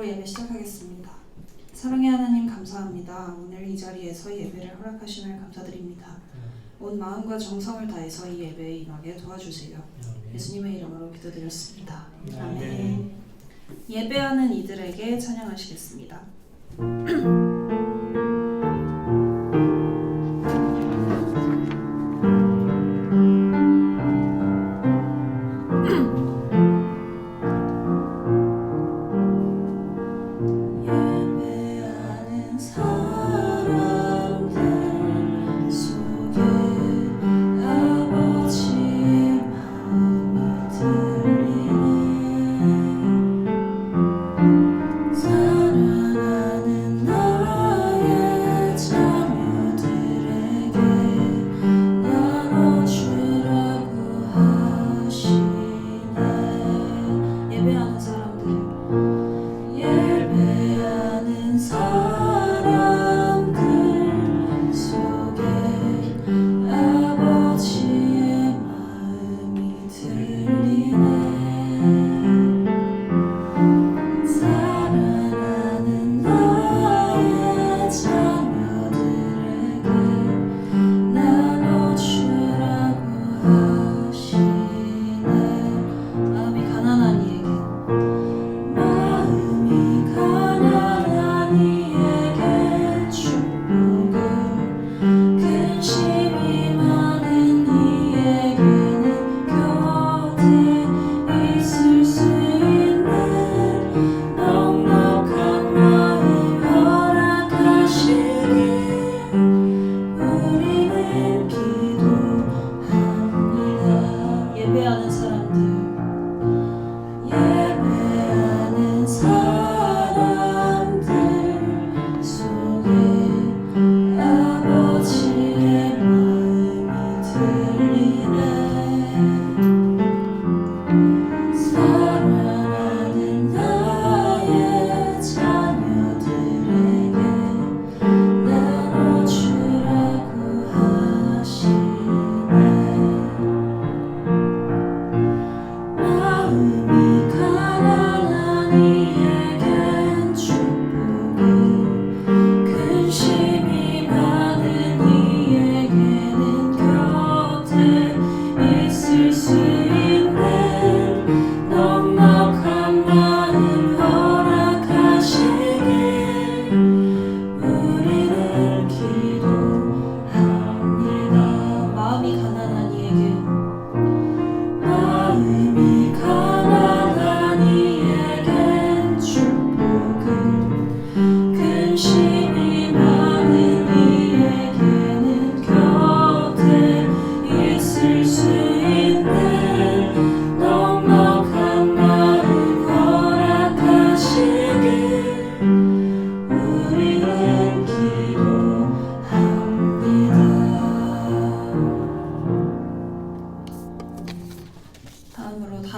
예배 시작하겠습니다. 사랑의 하나님 감사합니다. 오늘 이 자리에서 예배를 허락하심을 감사드립니다. 온 마음과 정성을 다해서 이 예배에 임하게 도와주세요. 예수님의 이름으로 기도드렸습니다. 아멘. 예배하는 이들에게 찬양하시겠습니다.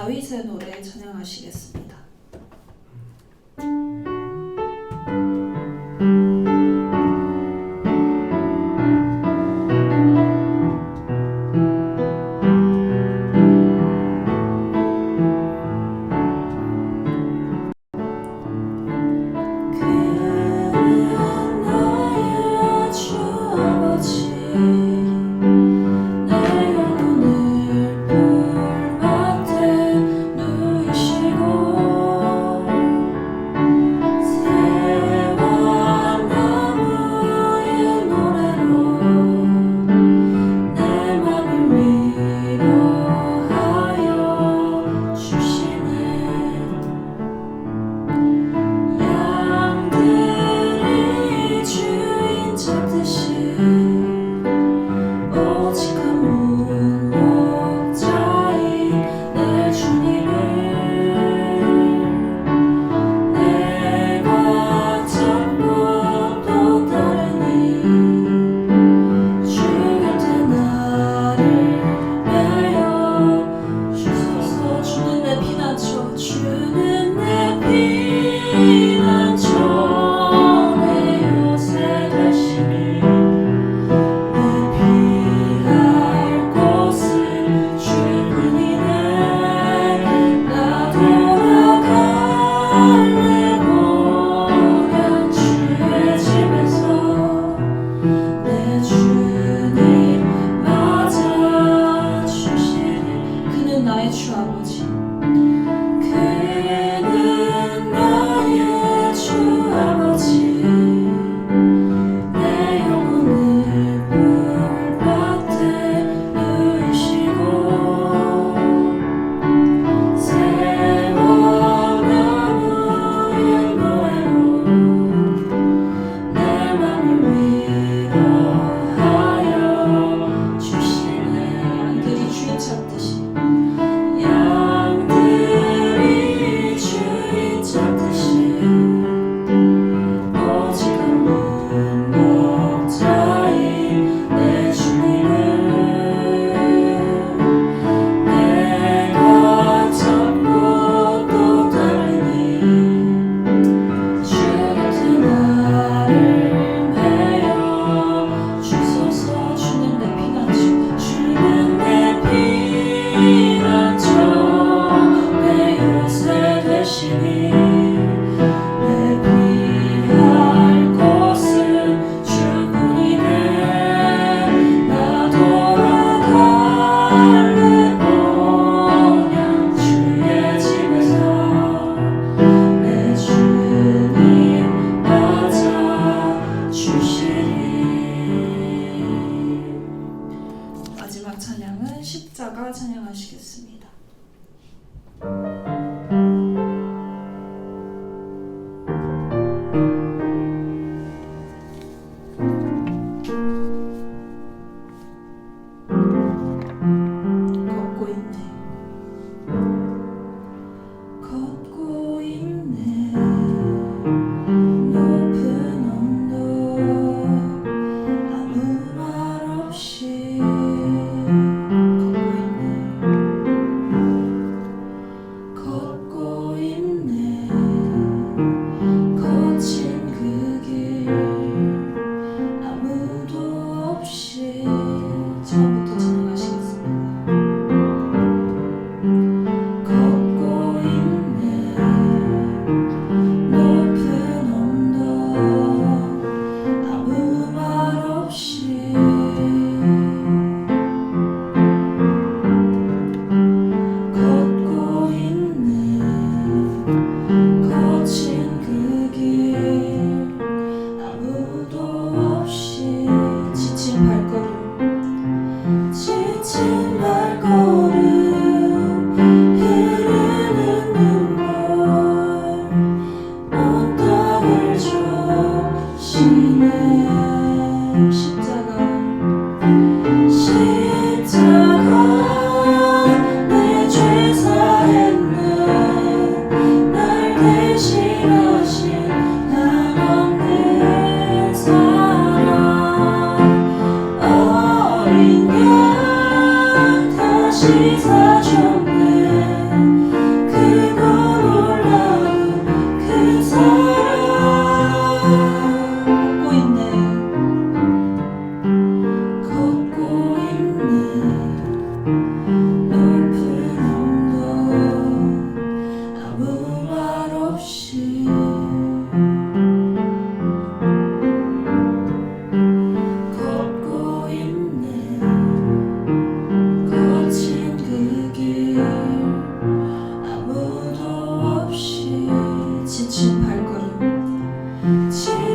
다윗의 노래 찬양하시겠습니다.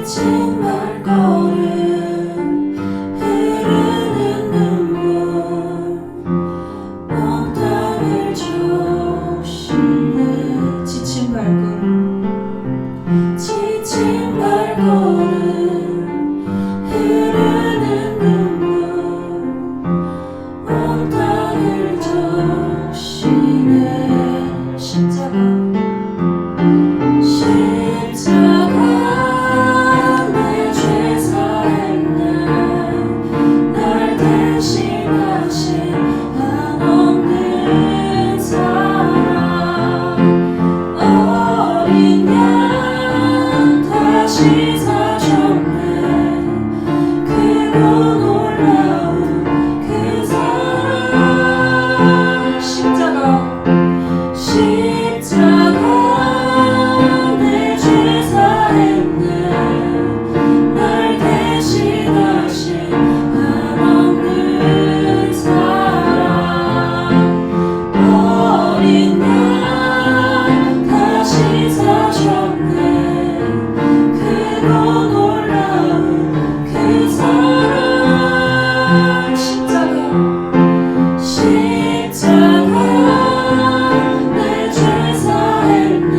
지친 발걸음 흐르는 눈물 온 땅을 적시네 지친 발걸음 흐르는 눈물 온 땅을 적시네 십자가 내 죄 사했네 날 대신하신 한없는 사랑 어린 양 다시 사셨네 크고 놀라운 그 사랑 십자가 내 죄 사했네 날 대신하신 한없는 사랑 어린 양 다시 사셨네 크고 놀라운 그 사랑 십자가 내 죄 사했네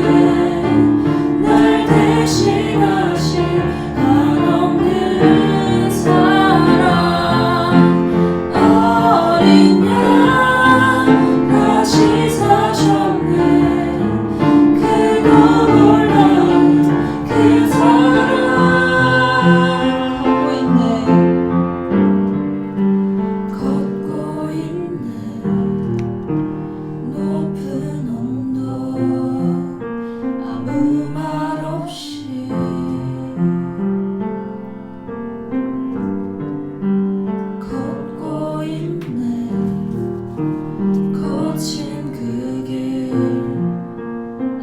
날 대신하신 한없는 사랑 어린 양 다시 사셨네 크고 놀라운 그 사랑 걷고 있네 높은 언덕 아무 말 없이 걷고 있네 거친 그 길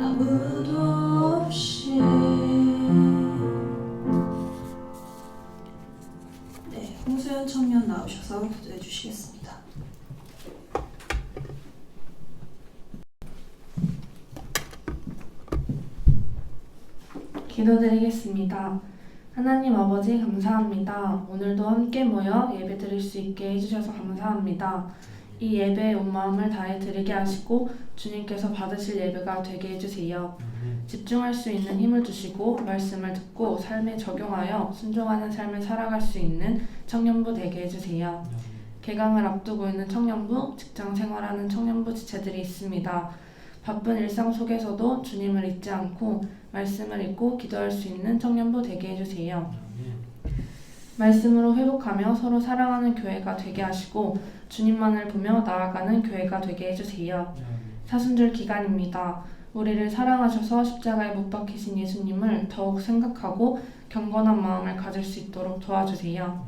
아무도 없이 네, 홍수연 청년 나오셔서 기도해 주시겠습니다. 기도드리겠습니다. 하나님 아버지 감사합니다. 오늘도 함께 모여 예배 드릴 수 있게 해주셔서 감사합니다. 이 예배에 온 마음을 다해 드리게 하시고 주님께서 받으실 예배가 되게 해주세요. 집중할 수 있는 힘을 주시고 말씀을 듣고 삶에 적용하여 순종하는 삶을 살아갈 수 있는 청년부 되게 해주세요. 개강을 앞두고 있는 청년부, 직장 생활하는 청년부 지체들이 있습니다. 바쁜 일상 속에서도 주님을 잊지 않고 말씀을 읽고 기도할 수 있는 청년부 되게 해주세요. 말씀으로 회복하며 서로 사랑하는 교회가 되게 하시고 주님만을 보며 나아가는 교회가 되게 해주세요. 사순절 기간입니다. 우리를 사랑하셔서 십자가에 못 박히신 예수님을 더욱 생각하고 경건한 마음을 가질 수 있도록 도와주세요.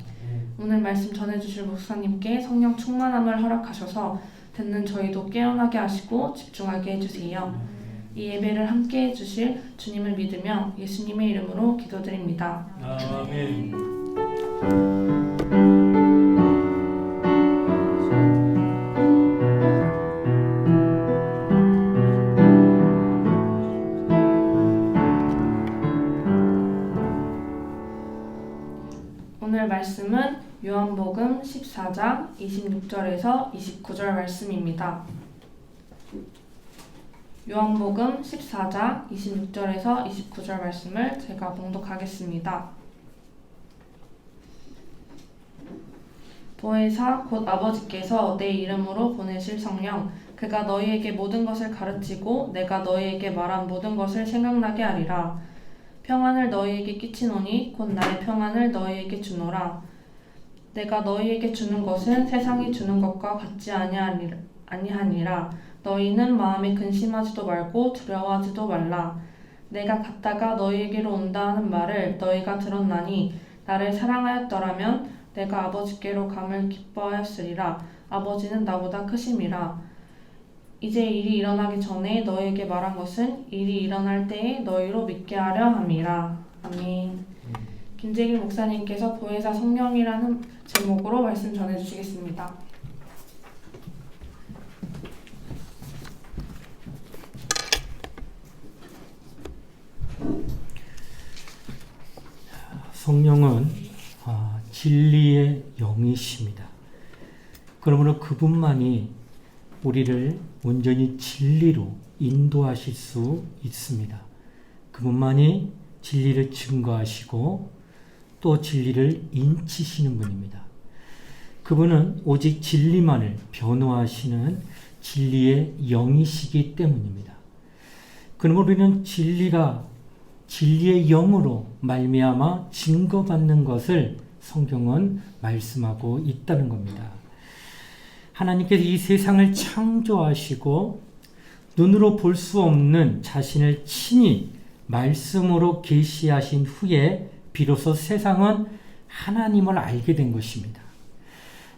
오늘 말씀 전해주실 목사님께 성령 충만함을 허락하셔서 듣는 저희도 깨어나게 하시고 집중하게 해주세요. 이 예배를 함께 해주실 주님을 믿으며 예수님의 이름으로 기도드립니다. 아멘. 오늘 말씀은 요한복음 14장 26절에서 29절 말씀입니다. 요한복음 14장 26절에서 29절 말씀을 제가 봉독하겠습니다. 보혜사 곧 아버지께서 내 이름으로 보내실 성령 그가 너희에게 모든 것을 가르치고 내가 너희에게 말한 모든 것을 생각나게 하리라. 평안을 너희에게 끼치노니 곧 나의 평안을 너희에게 주노라. 내가 너희에게 주는 것은 세상이 주는 것과 같지 아니하니라. 너희는 마음에 근심하지도 말고 두려워하지도 말라. 내가 갔다가 너희에게로 온다 하는 말을 너희가 들었나니 나를 사랑하였더라면 내가 아버지께로 감을 기뻐하였으리라. 아버지는 나보다 크심이라. 이제 일이 일어나기 전에 너희에게 말한 것은 일이 일어날 때에 너희로 믿게 하려 함이라. 아멘. 김재길 목사님께서 보혜사 성령이라는 제목으로 말씀 전해주시겠습니다. 성령은 진리의 영이십니다. 그러므로 그분만이 우리를 온전히 진리로 인도하실 수 있습니다. 그분만이 진리를 증거하시고 또 진리를 인치시는 분입니다. 그분은 오직 진리만을 변호하시는 진리의 영이시기 때문입니다. 그러므로 우리는 진리의 영으로 말미암아 증거받는 것을 성경은 말씀하고 있다는 겁니다. 하나님께서 이 세상을 창조하시고 눈으로 볼 수 없는 자신을 친히 말씀으로 계시하신 후에 비로소 세상은 하나님을 알게 된 것입니다.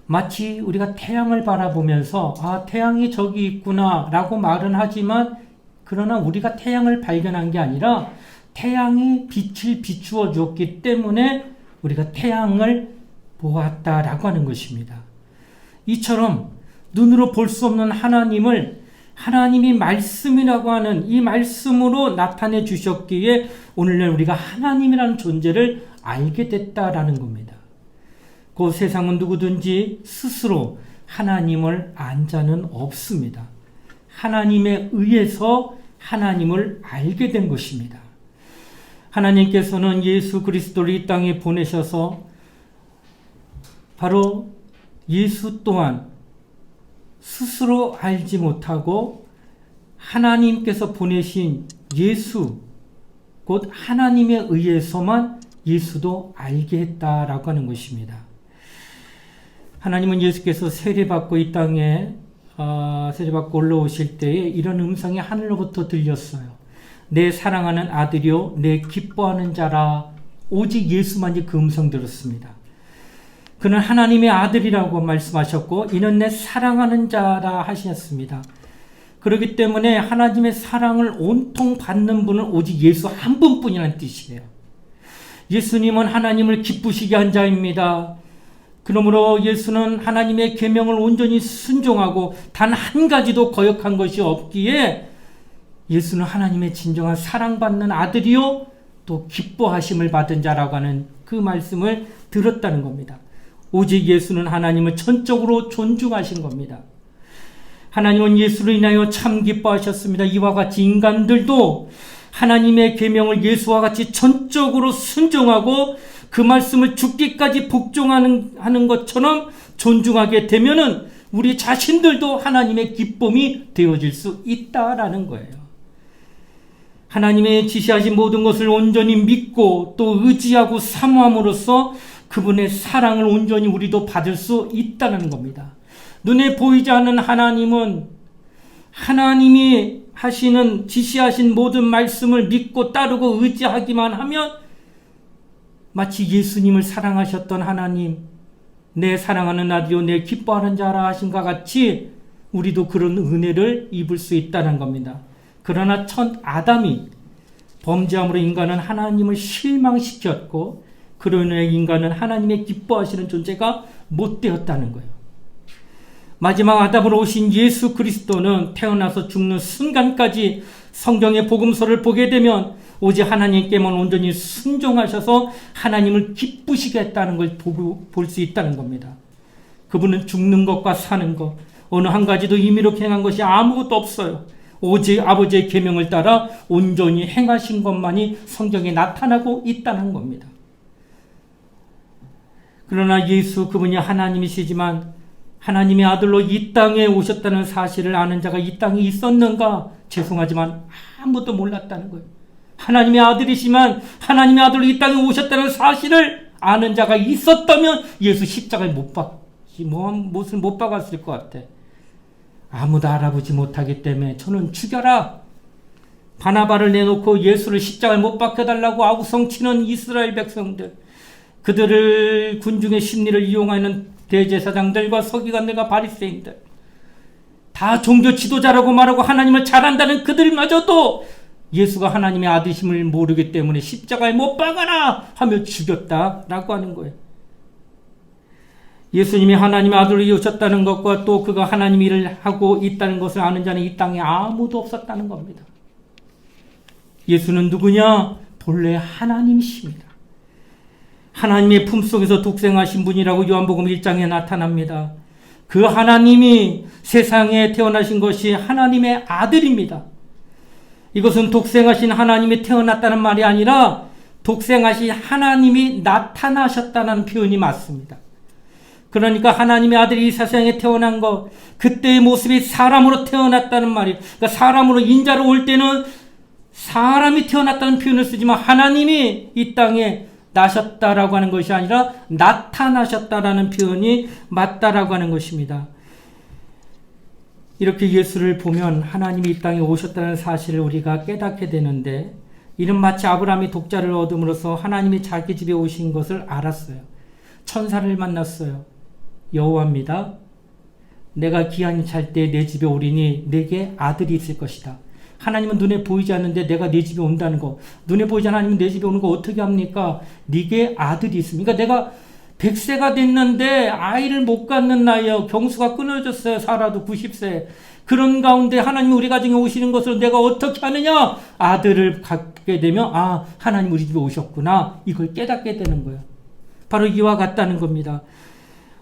마치 우리가 태양을 바라보면서 태양이 저기 있구나 라고 말은 하지만 그러나 우리가 태양을 발견한 게 아니라 태양이 빛을 비추어 주었기 때문에 우리가 태양을 보았다라고 하는 것입니다. 이처럼 눈으로 볼 수 없는 하나님을 하나님이 말씀이라고 하는 이 말씀으로 나타내 주셨기에 오늘날 우리가 하나님이라는 존재를 알게 됐다라는 겁니다. 그 세상은 누구든지 스스로 하나님을 안 자는 없습니다. 하나님에 의해서 하나님을 알게 된 것입니다. 하나님께서는 예수 그리스도를 이 땅에 보내셔서 바로 예수 또한 스스로 알지 못하고 하나님께서 보내신 예수, 곧 하나님에 의해서만 예수도 알게 했다라고 하는 것입니다. 하나님은 예수께서 세례받고 이 땅에 세례받고 올라오실 때에 이런 음성이 하늘로부터 들렸어요. 내 사랑하는 아들이요 내 기뻐하는 자라. 오직 예수만이 그 음성 들었습니다. 그는 하나님의 아들이라고 말씀하셨고 이는 내 사랑하는 자라 하셨습니다. 그렇기 때문에 하나님의 사랑을 온통 받는 분은 오직 예수 한 분뿐이라는 뜻이에요. 예수님은 하나님을 기쁘시게 한 자입니다. 그러므로 예수는 하나님의 계명을 온전히 순종하고 단 한 가지도 거역한 것이 없기에 예수는 하나님의 진정한 사랑받는 아들이요 또 기뻐하심을 받은 자라고 하는 그 말씀을 들었다는 겁니다. 오직 예수는 하나님을 전적으로 존중하신 겁니다. 하나님은 예수로 인하여 참 기뻐하셨습니다. 이와 같이 인간들도 하나님의 계명을 예수와 같이 전적으로 순종하고 그 말씀을 죽기까지 복종하는 것처럼 존중하게 되면은 우리 자신들도 하나님의 기쁨이 되어질 수 있다라는 거예요. 하나님의 지시하신 모든 것을 온전히 믿고 또 의지하고 사모함으로써 그분의 사랑을 온전히 우리도 받을 수 있다는 겁니다. 눈에 보이지 않는 하나님은 하나님이 하시는 지시하신 모든 말씀을 믿고 따르고 의지하기만 하면 마치 예수님을 사랑하셨던 하나님, 내 사랑하는 아들이요 내 기뻐하는 자라 하신과 같이 우리도 그런 은혜를 입을 수 있다는 겁니다. 그러나 첫 아담이 범죄함으로 인간은 하나님을 실망시켰고 그로 인해 인간은 하나님의 기뻐하시는 존재가 못 되었다는 거예요. 마지막 아담으로 오신 예수 그리스도는 태어나서 죽는 순간까지 성경의 복음서를 보게 되면 오직 하나님께만 온전히 순종하셔서 하나님을 기쁘시게 했다는 걸 볼 수 있다는 겁니다. 그분은 죽는 것과 사는 것 어느 한 가지도 임의로 행한 것이 아무것도 없어요. 오직 아버지의 계명을 따라 온전히 행하신 것만이 성경에 나타나고 있다는 겁니다. 그러나 예수 그분이 하나님이시지만 하나님의 아들로 이 땅에 오셨다는 사실을 아는 자가 이 땅에 있었는가? 죄송하지만 아무도 몰랐다는 거예요. 하나님의 아들이시만 하나님의 아들로 이 땅에 오셨다는 사실을 아는 자가 있었다면 예수 십자가에 못을 못 박았을 것 같아. 아무도 알아보지 못하기 때문에 저는 죽여라. 바나바를 내놓고 예수를 십자가에 못 박혀달라고 아우성치는 이스라엘 백성들, 그들을 군중의 심리를 이용하는 대제사장들과 서기관들과 바리새인들, 다 종교 지도자라고 말하고 하나님을 잘한다는 그들마저도 예수가 하나님의 아들임을 모르기 때문에 십자가에 못 박아라 하며 죽였다라고 하는 거예요. 예수님이 하나님의 아들로 오셨다는 것과 또 그가 하나님 일을 하고 있다는 것을 아는 자는 이 땅에 아무도 없었다는 겁니다. 예수는 누구냐? 본래 하나님이십니다. 하나님의 품속에서 독생하신 분이라고 요한복음 1장에 나타납니다. 그 하나님이 세상에 태어나신 것이 하나님의 아들입니다. 이것은 독생하신 하나님이 태어났다는 말이 아니라 독생하신 하나님이 나타나셨다는 표현이 맞습니다. 그러니까 하나님의 아들이 이 세상에 태어난 것, 그때의 모습이 사람으로 태어났다는 말이에요. 그러니까 사람으로 인자로 올 때는 사람이 태어났다는 표현을 쓰지만 하나님이 이 땅에 나셨다라고 하는 것이 아니라 나타나셨다라는 표현이 맞다라고 하는 것입니다. 이렇게 예수를 보면 하나님이 이 땅에 오셨다는 사실을 우리가 깨닫게 되는데, 이는 마치 아브라함이 독자를 얻음으로써 하나님이 자기 집에 오신 것을 알았어요. 천사를 만났어요. 여호와입니다. 내가 기한이 찰 때 내 집에 오리니 내게 아들이 있을 것이다. 하나님은 눈에 보이지 않는데 내가 네 집에 온다는 거, 눈에 보이지 않는 하나님은 내 집에 오는 거 어떻게 합니까? 네게 아들이 있습니다. 그러니까 내가 100세가 됐는데 아이를 못 갖는 나이요. 경수가 끊어졌어요. 살아도 90세. 그런 가운데 하나님 우리 가정에 오시는 것을 내가 어떻게 하느냐? 아들을 갖게 되면 하나님 우리 집에 오셨구나. 이걸 깨닫게 되는 거예요. 바로 이와 같다는 겁니다.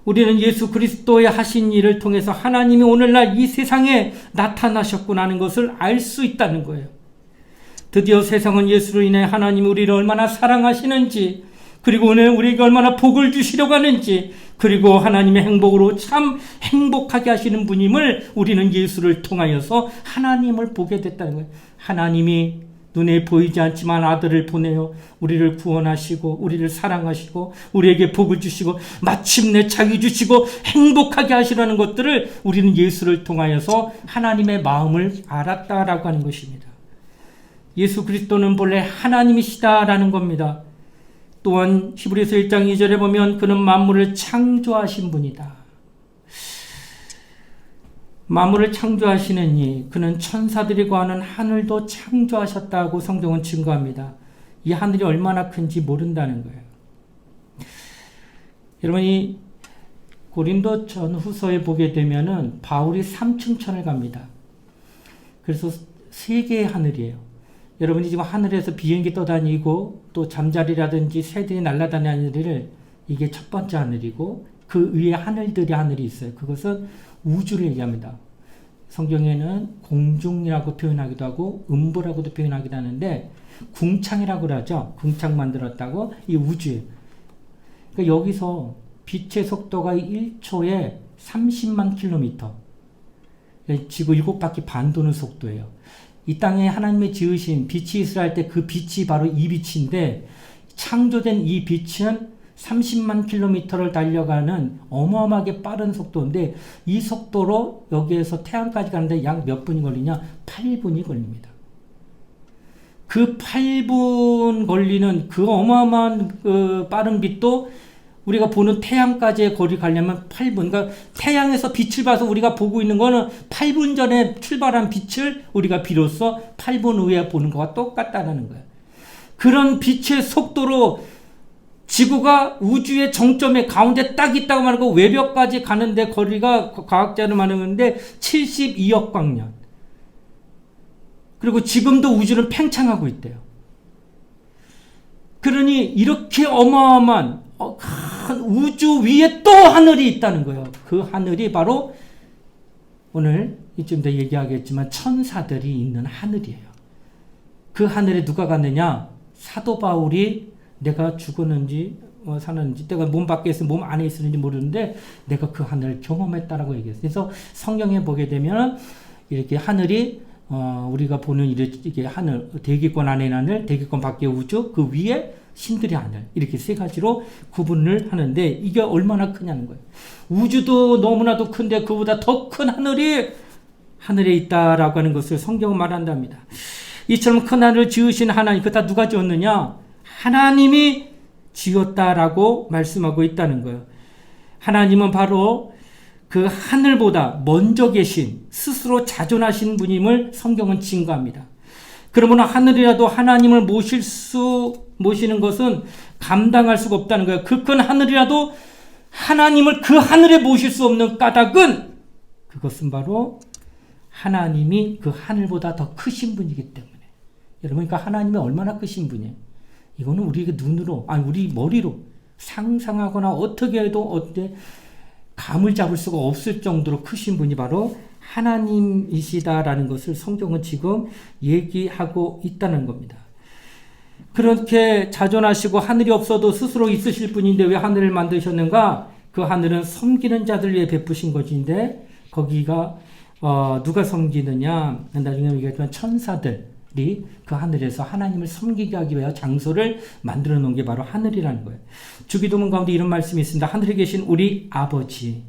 우리는 예수 그리스도의 하신 일을 통해서 하나님이 오늘날 이 세상에 나타나셨구나 하는 것을 알 수 있다는 거예요. 드디어 세상은 예수로 인해 하나님이 우리를 얼마나 사랑하시는지, 그리고 오늘 우리에게 얼마나 복을 주시려고 하는지, 그리고 하나님의 행복으로 참 행복하게 하시는 분임을 우리는 예수를 통하여서 하나님을 보게 됐다는 거예요. 하나님이 눈에 보이지 않지만 아들을 보내어 우리를 구원하시고 우리를 사랑하시고 우리에게 복을 주시고 마침내 자기 주시고 행복하게 하시라는 것들을 우리는 예수를 통하여서 하나님의 마음을 알았다라고 하는 것입니다. 예수 그리스도는 본래 하나님이시다라는 겁니다. 또한 히브리서 1장 2절에 보면 그는 만물을 창조하신 분이다. 만물을 창조하시는 이, 그는 천사들이 거하는 하늘도 창조하셨다고 성경은 증거합니다. 이 하늘이 얼마나 큰지 모른다는 거예요. 여러분이 고린도 전후서에 보게 되면은 바울이 3층천을 갑니다. 그래서 3개의 하늘이에요. 여러분이 지금 하늘에서 비행기 떠다니고 또 잠자리라든지 새들이 날아다니는 하늘을, 이게 첫 번째 하늘이고 그 위에 하늘이 있어요. 그것은 우주를 얘기합니다. 성경에는 공중이라고 표현하기도 하고 음부라고도 표현하기도 하는데 궁창이라고 그러죠. 궁창 만들었다고. 이 우주에. 그러니까 여기서 빛의 속도가 1초에 30만 킬로미터. 지구 7바퀴 반 도는 속도예요. 이 땅에 하나님의 지으신 빛이 있으라 할 때 그 빛이 바로 이 빛인데, 창조된 이 빛은 30만 킬로미터를 달려가는 어마어마하게 빠른 속도인데, 이 속도로 여기에서 태양까지 가는데 약 몇 분이 걸리냐? 8분이 걸립니다. 그 8분 걸리는 그 어마어마한 그 빠른 빛도 우리가 보는 태양까지의 거리 가려면 8분. 그러니까 태양에서 빛을 봐서 우리가 보고 있는 거는 8분 전에 출발한 빛을 우리가 비로소 8분 후에 보는 것과 똑같다는 거예요. 그런 빛의 속도로 지구가 우주의 정점에 가운데 딱 있다고 말하고 외벽까지 가는데 거리가 과학자는 말하는데 72억 광년. 그리고 지금도 우주는 팽창하고 있대요. 그러니 이렇게 어마어마한 큰 우주 위에 또 하늘이 있다는 거예요. 그 하늘이 바로 오늘 이쯤 더 얘기하겠지만 천사들이 있는 하늘이에요. 그 하늘에 누가 갔느냐? 사도 바울이 내가 죽었는지 사는지, 내가 몸 밖에 있으면 몸 안에 있었는지 모르는데 내가 그 하늘을 경험했다라고 얘기했어요. 그래서 성경에 보게 되면 이렇게 하늘이 우리가 보는 이렇게 하늘, 대기권 안에 하늘, 대기권 밖의 우주, 그 위에 신들의 하늘, 이렇게 세 가지로 구분을 하는데 이게 얼마나 크냐는 거예요. 우주도 너무나도 큰데 그보다 더 큰 하늘이 하늘에 있다라고 하는 것을 성경은 말한답니다. 이처럼 큰 하늘을 지으신 하나님, 그거 다 누가 지었느냐? 하나님이 지었다라고 말씀하고 있다는 거예요. 하나님은 바로 그 하늘보다 먼저 계신, 스스로 자존하신 분임을 성경은 증거합니다. 그러므로 하늘이라도 하나님을 모시는 것은 감당할 수가 없다는 거예요. 그 큰 하늘이라도 하나님을 그 하늘에 모실 수 없는 까닭은, 그것은 바로 하나님이 그 하늘보다 더 크신 분이기 때문에. 여러분, 그러니까 하나님이 얼마나 크신 분이에요. 이거는 우리가 눈으로, 우리 머리로, 상상하거나 어떻게 해도 감을 잡을 수가 없을 정도로 크신 분이 바로 하나님이시다라는 것을 성경은 지금 얘기하고 있다는 겁니다. 그렇게 자존하시고 하늘이 없어도 스스로 있으실 분인데 왜 하늘을 만드셨는가? 그 하늘은 섬기는 자들 위해 베푸신 것인데 거기가 누가 섬기느냐? 나중에 얘기하지만 천사들이 그 하늘에서 하나님을 섬기게 하기 위해 장소를 만들어 놓은 게 바로 하늘이라는 거예요. 주기도문 가운데 이런 말씀이 있습니다. 하늘에 계신 우리 아버지.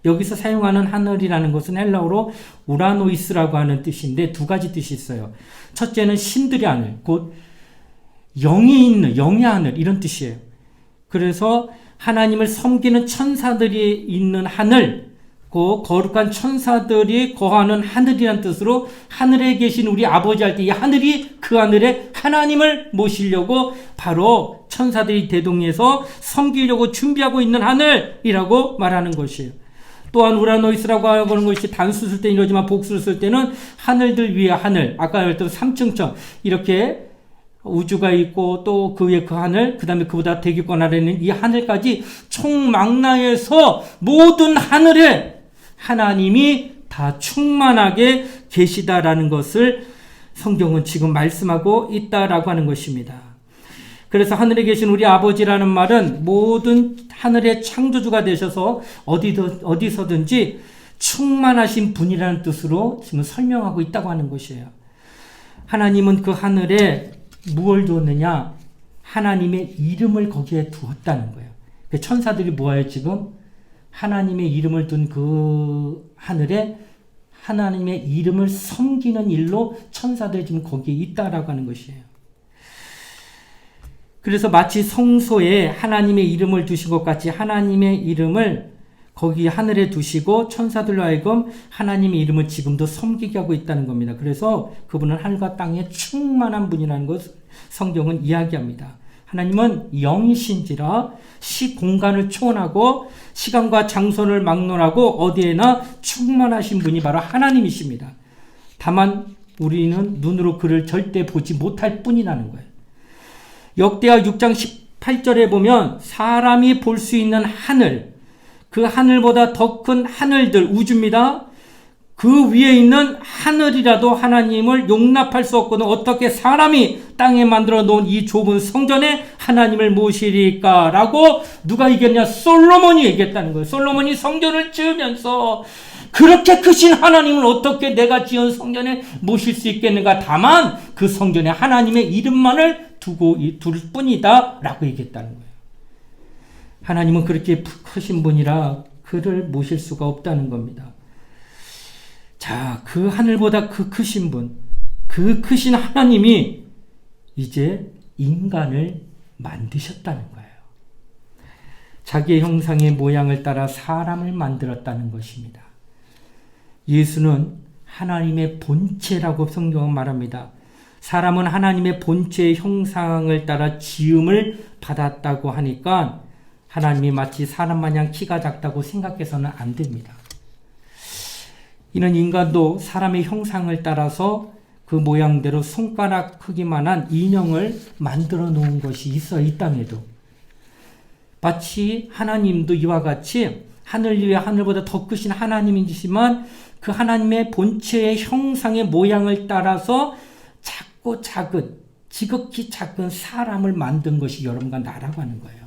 여기서 사용하는 하늘이라는 것은 헬라어로 우라노이스라고 하는 뜻인데 두 가지 뜻이 있어요. 첫째는 신들의 하늘, 곧 영이 있는 영의 하늘 이런 뜻이에요. 그래서 하나님을 섬기는 천사들이 있는 하늘, 그 거룩한 천사들이 거하는 하늘이라는 뜻으로 하늘에 계신 우리 아버지 할 때 이 하늘이 그 하늘에 하나님을 모시려고 바로 천사들이 대동해서 섬기려고 준비하고 있는 하늘이라고 말하는 것이에요. 또한 우라노이스라고 하는 것이 단수 쓸 때 이러지만 복수를 쓸 때는 하늘들 위에 하늘, 아까 말했던 삼층천 이렇게 우주가 있고 또 그 위에 그 하늘, 그 다음에 그보다 대기권 아래에 있는 이 하늘까지 총망라해서 모든 하늘에 하나님이 다 충만하게 계시다라는 것을 성경은 지금 말씀하고 있다라고 하는 것입니다. 그래서 하늘에 계신 우리 아버지라는 말은 모든 하늘의 창조주가 되셔서 어디서든지 충만하신 분이라는 뜻으로 지금 설명하고 있다고 하는 것이에요. 하나님은 그 하늘에 무엇을 두었느냐? 하나님의 이름을 거기에 두었다는 거예요. 천사들이 뭐예요 지금? 하나님의 이름을 둔 그 하늘에 하나님의 이름을 섬기는 일로 천사들이 지금 거기에 있다라고 하는 것이에요. 그래서 마치 성소에 하나님의 이름을 두신 것 같이 하나님의 이름을 거기 하늘에 두시고 천사들로 하여금 하나님의 이름을 지금도 섬기게 하고 있다는 겁니다. 그래서 그분은 하늘과 땅에 충만한 분이라는 것을 성경은 이야기합니다. 하나님은 영이신지라 공간을 초월하고 시간과 장소를 막론하고 어디에나 충만하신 분이 바로 하나님이십니다. 다만 우리는 눈으로 그를 절대 보지 못할 뿐이라는 거예요. 역대하 6장 18절에 보면 사람이 볼 수 있는 하늘, 그 하늘보다 더 큰 하늘들, 우주입니다. 그 위에 있는 하늘이라도 하나님을 용납할 수 없거든 어떻게 사람이 땅에 만들어 놓은 이 좁은 성전에 하나님을 모시리까? 라고 누가 얘기했냐? 솔로몬이 얘기했다는 거예요. 솔로몬이 성전을 지으면서 그렇게 크신 하나님을 어떻게 내가 지은 성전에 모실 수 있겠는가? 다만 그 성전에 하나님의 이름만을 둘 뿐이다 라고 얘기했다는 거예요. 하나님은 그렇게 크신 분이라 그를 모실 수가 없다는 겁니다. 자, 그 하늘보다 그 크신 분, 그 크신 하나님이 이제 인간을 만드셨다는 거예요. 자기의 형상의 모양을 따라 사람을 만들었다는 것입니다. 예수는 하나님의 본체라고 성경은 말합니다. 사람은 하나님의 본체의 형상을 따라 지음을 받았다고 하니까 하나님이 마치 사람 마냥 키가 작다고 생각해서는 안 됩니다. 이는 인간도 사람의 형상을 따라서 그 모양대로 손가락 크기만한 인형을 만들어 놓은 것이 있어 이 땅에도. 마치 하나님도 이와 같이 하늘 위에 하늘보다 더 크신 하나님이시지만 그 하나님의 본체의 형상의 모양을 따라서 작고 작은 지극히 작은 사람을 만든 것이 여러분과 나라고 하는 거예요.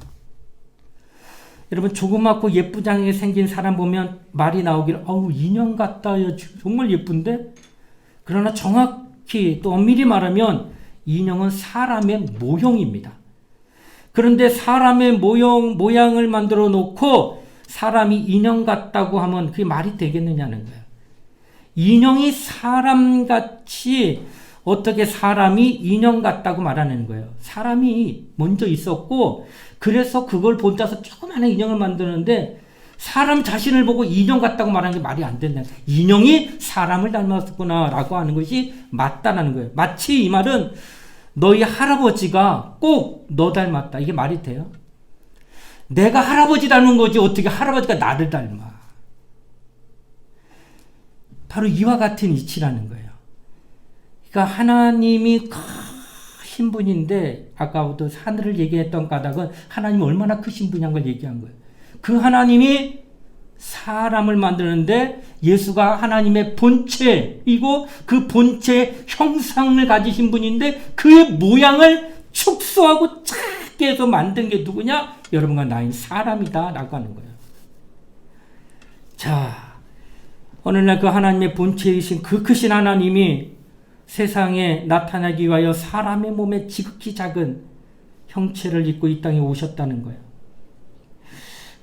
여러분 조그맣고 예쁘장하게 생긴 사람 보면 말이 나오기를 인형 같다요. 정말 예쁜데? 그러나 정확히 또 엄밀히 말하면 인형은 사람의 모형입니다. 그런데 사람의 모양을 만들어 놓고 사람이 인형 같다고 하면 그게 말이 되겠느냐는 거예요. 인형이 사람같이 어떻게 사람이 인형 같다고 말하는 거예요. 사람이 먼저 있었고 그래서 그걸 본따서 조그마한 인형을 만드는데 사람 자신을 보고 인형 같다고 말하는 게 말이 안 된다. 인형이 사람을 닮았구나 라고 하는 것이 맞다라는 거예요. 마치 이 말은 너희 할아버지가 꼭 너 닮았다. 이게 말이 돼요? 내가 할아버지 닮은 거지 어떻게 할아버지가 나를 닮아. 바로 이와 같은 이치라는 거예요. 그러니까 하나님이 신분인데 아까부터 하늘을 얘기했던 까닭은 하나님이 얼마나 크신 분이란 걸 얘기한 거예요. 그 하나님이 사람을 만드는데 예수가 하나님의 본체이고 그 본체의 형상을 가지신 분인데 그의 모양을 축소하고 작게 해서 만든 게 누구냐? 여러분과 나인 사람이다 라고 하는 거예요. 자, 어느 날 그 하나님의 본체이신 그 크신 하나님이 세상에 나타나기 위하여 사람의 몸에 지극히 작은 형체를 입고 이 땅에 오셨다는 거예요.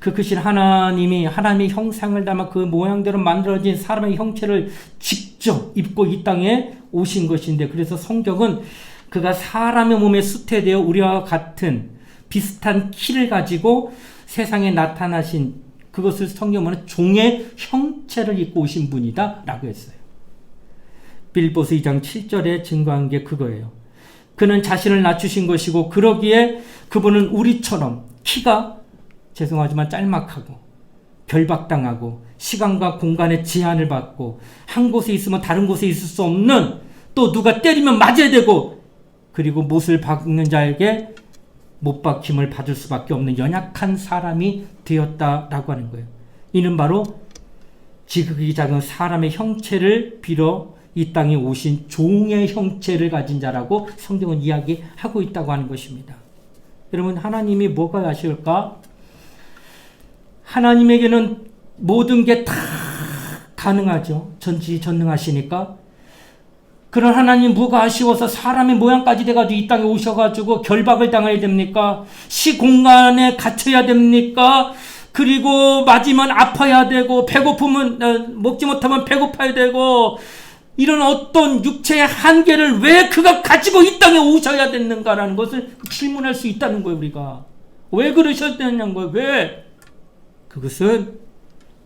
그 크신 하나님이 하나님의 형상을 담아 그 모양대로 만들어진 사람의 형체를 직접 입고 이 땅에 오신 것인데, 그래서 성경은 그가 사람의 몸에 수태되어 우리와 같은 비슷한 키를 가지고 세상에 나타나신 그것을 성경은 종의 형체를 입고 오신 분이다 라고 했어요. 빌립보서 2장 7절에 증거한 게 그거예요. 그는 자신을 낮추신 것이고 그러기에 그분은 우리처럼 키가 죄송하지만 짤막하고 결박당하고 시간과 공간의 제한을 받고 한 곳에 있으면 다른 곳에 있을 수 없는, 또 누가 때리면 맞아야 되고, 그리고 못을 박는 자에게 못 박힘을 받을 수밖에 없는 연약한 사람이 되었다라고 하는 거예요. 이는 바로 지극히 작은 사람의 형체를 빌어 이 땅에 오신 종의 형체를 가진 자라고 성경은 이야기하고 있다고 하는 것입니다. 여러분, 하나님이 뭐가 아실까? 하나님에게는 모든 게 다 가능하죠. 전지전능하시니까. 그런 하나님 뭐가 아쉬워서 사람의 모양까지 돼가지고 이 땅에 오셔가지고 결박을 당해야 됩니까? 시공간에 갇혀야 됩니까? 그리고 맞으면 아파야 되고, 배고프면 먹지 못하면 배고파야 되고, 이런 어떤 육체의 한계를 왜 그가 가지고 이 땅에 오셔야 됐는가라는 것을 질문할 수 있다는 거예요. 우리가 왜 그러셨냐는 거예요. 왜? 그것은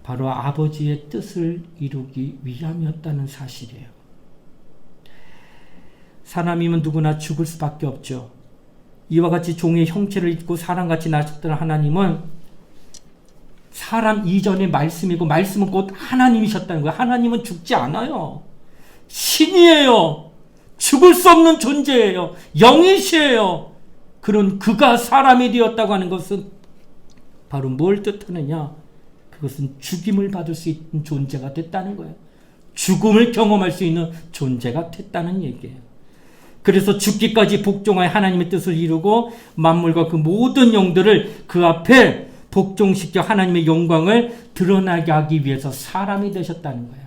바로 아버지의 뜻을 이루기 위함이었다는 사실이에요. 사람이면 누구나 죽을 수밖에 없죠. 이와 같이 종의 형체를 입고 사람같이 나셨던 하나님은 사람 이전의 말씀이고, 말씀은 곧 하나님이셨다는 거예요. 하나님은 죽지 않아요. 신이에요. 죽을 수 없는 존재예요. 영이시에요. 그런 그가 사람이 되었다고 하는 것은 바로 뭘 뜻하느냐? 그것은 죽임을 받을 수 있는 존재가 됐다는 거예요. 죽음을 경험할 수 있는 존재가 됐다는 얘기예요. 그래서 죽기까지 복종하여 하나님의 뜻을 이루고 만물과 그 모든 영들을 그 앞에 복종시켜 하나님의 영광을 드러나게 하기 위해서 사람이 되셨다는 거예요.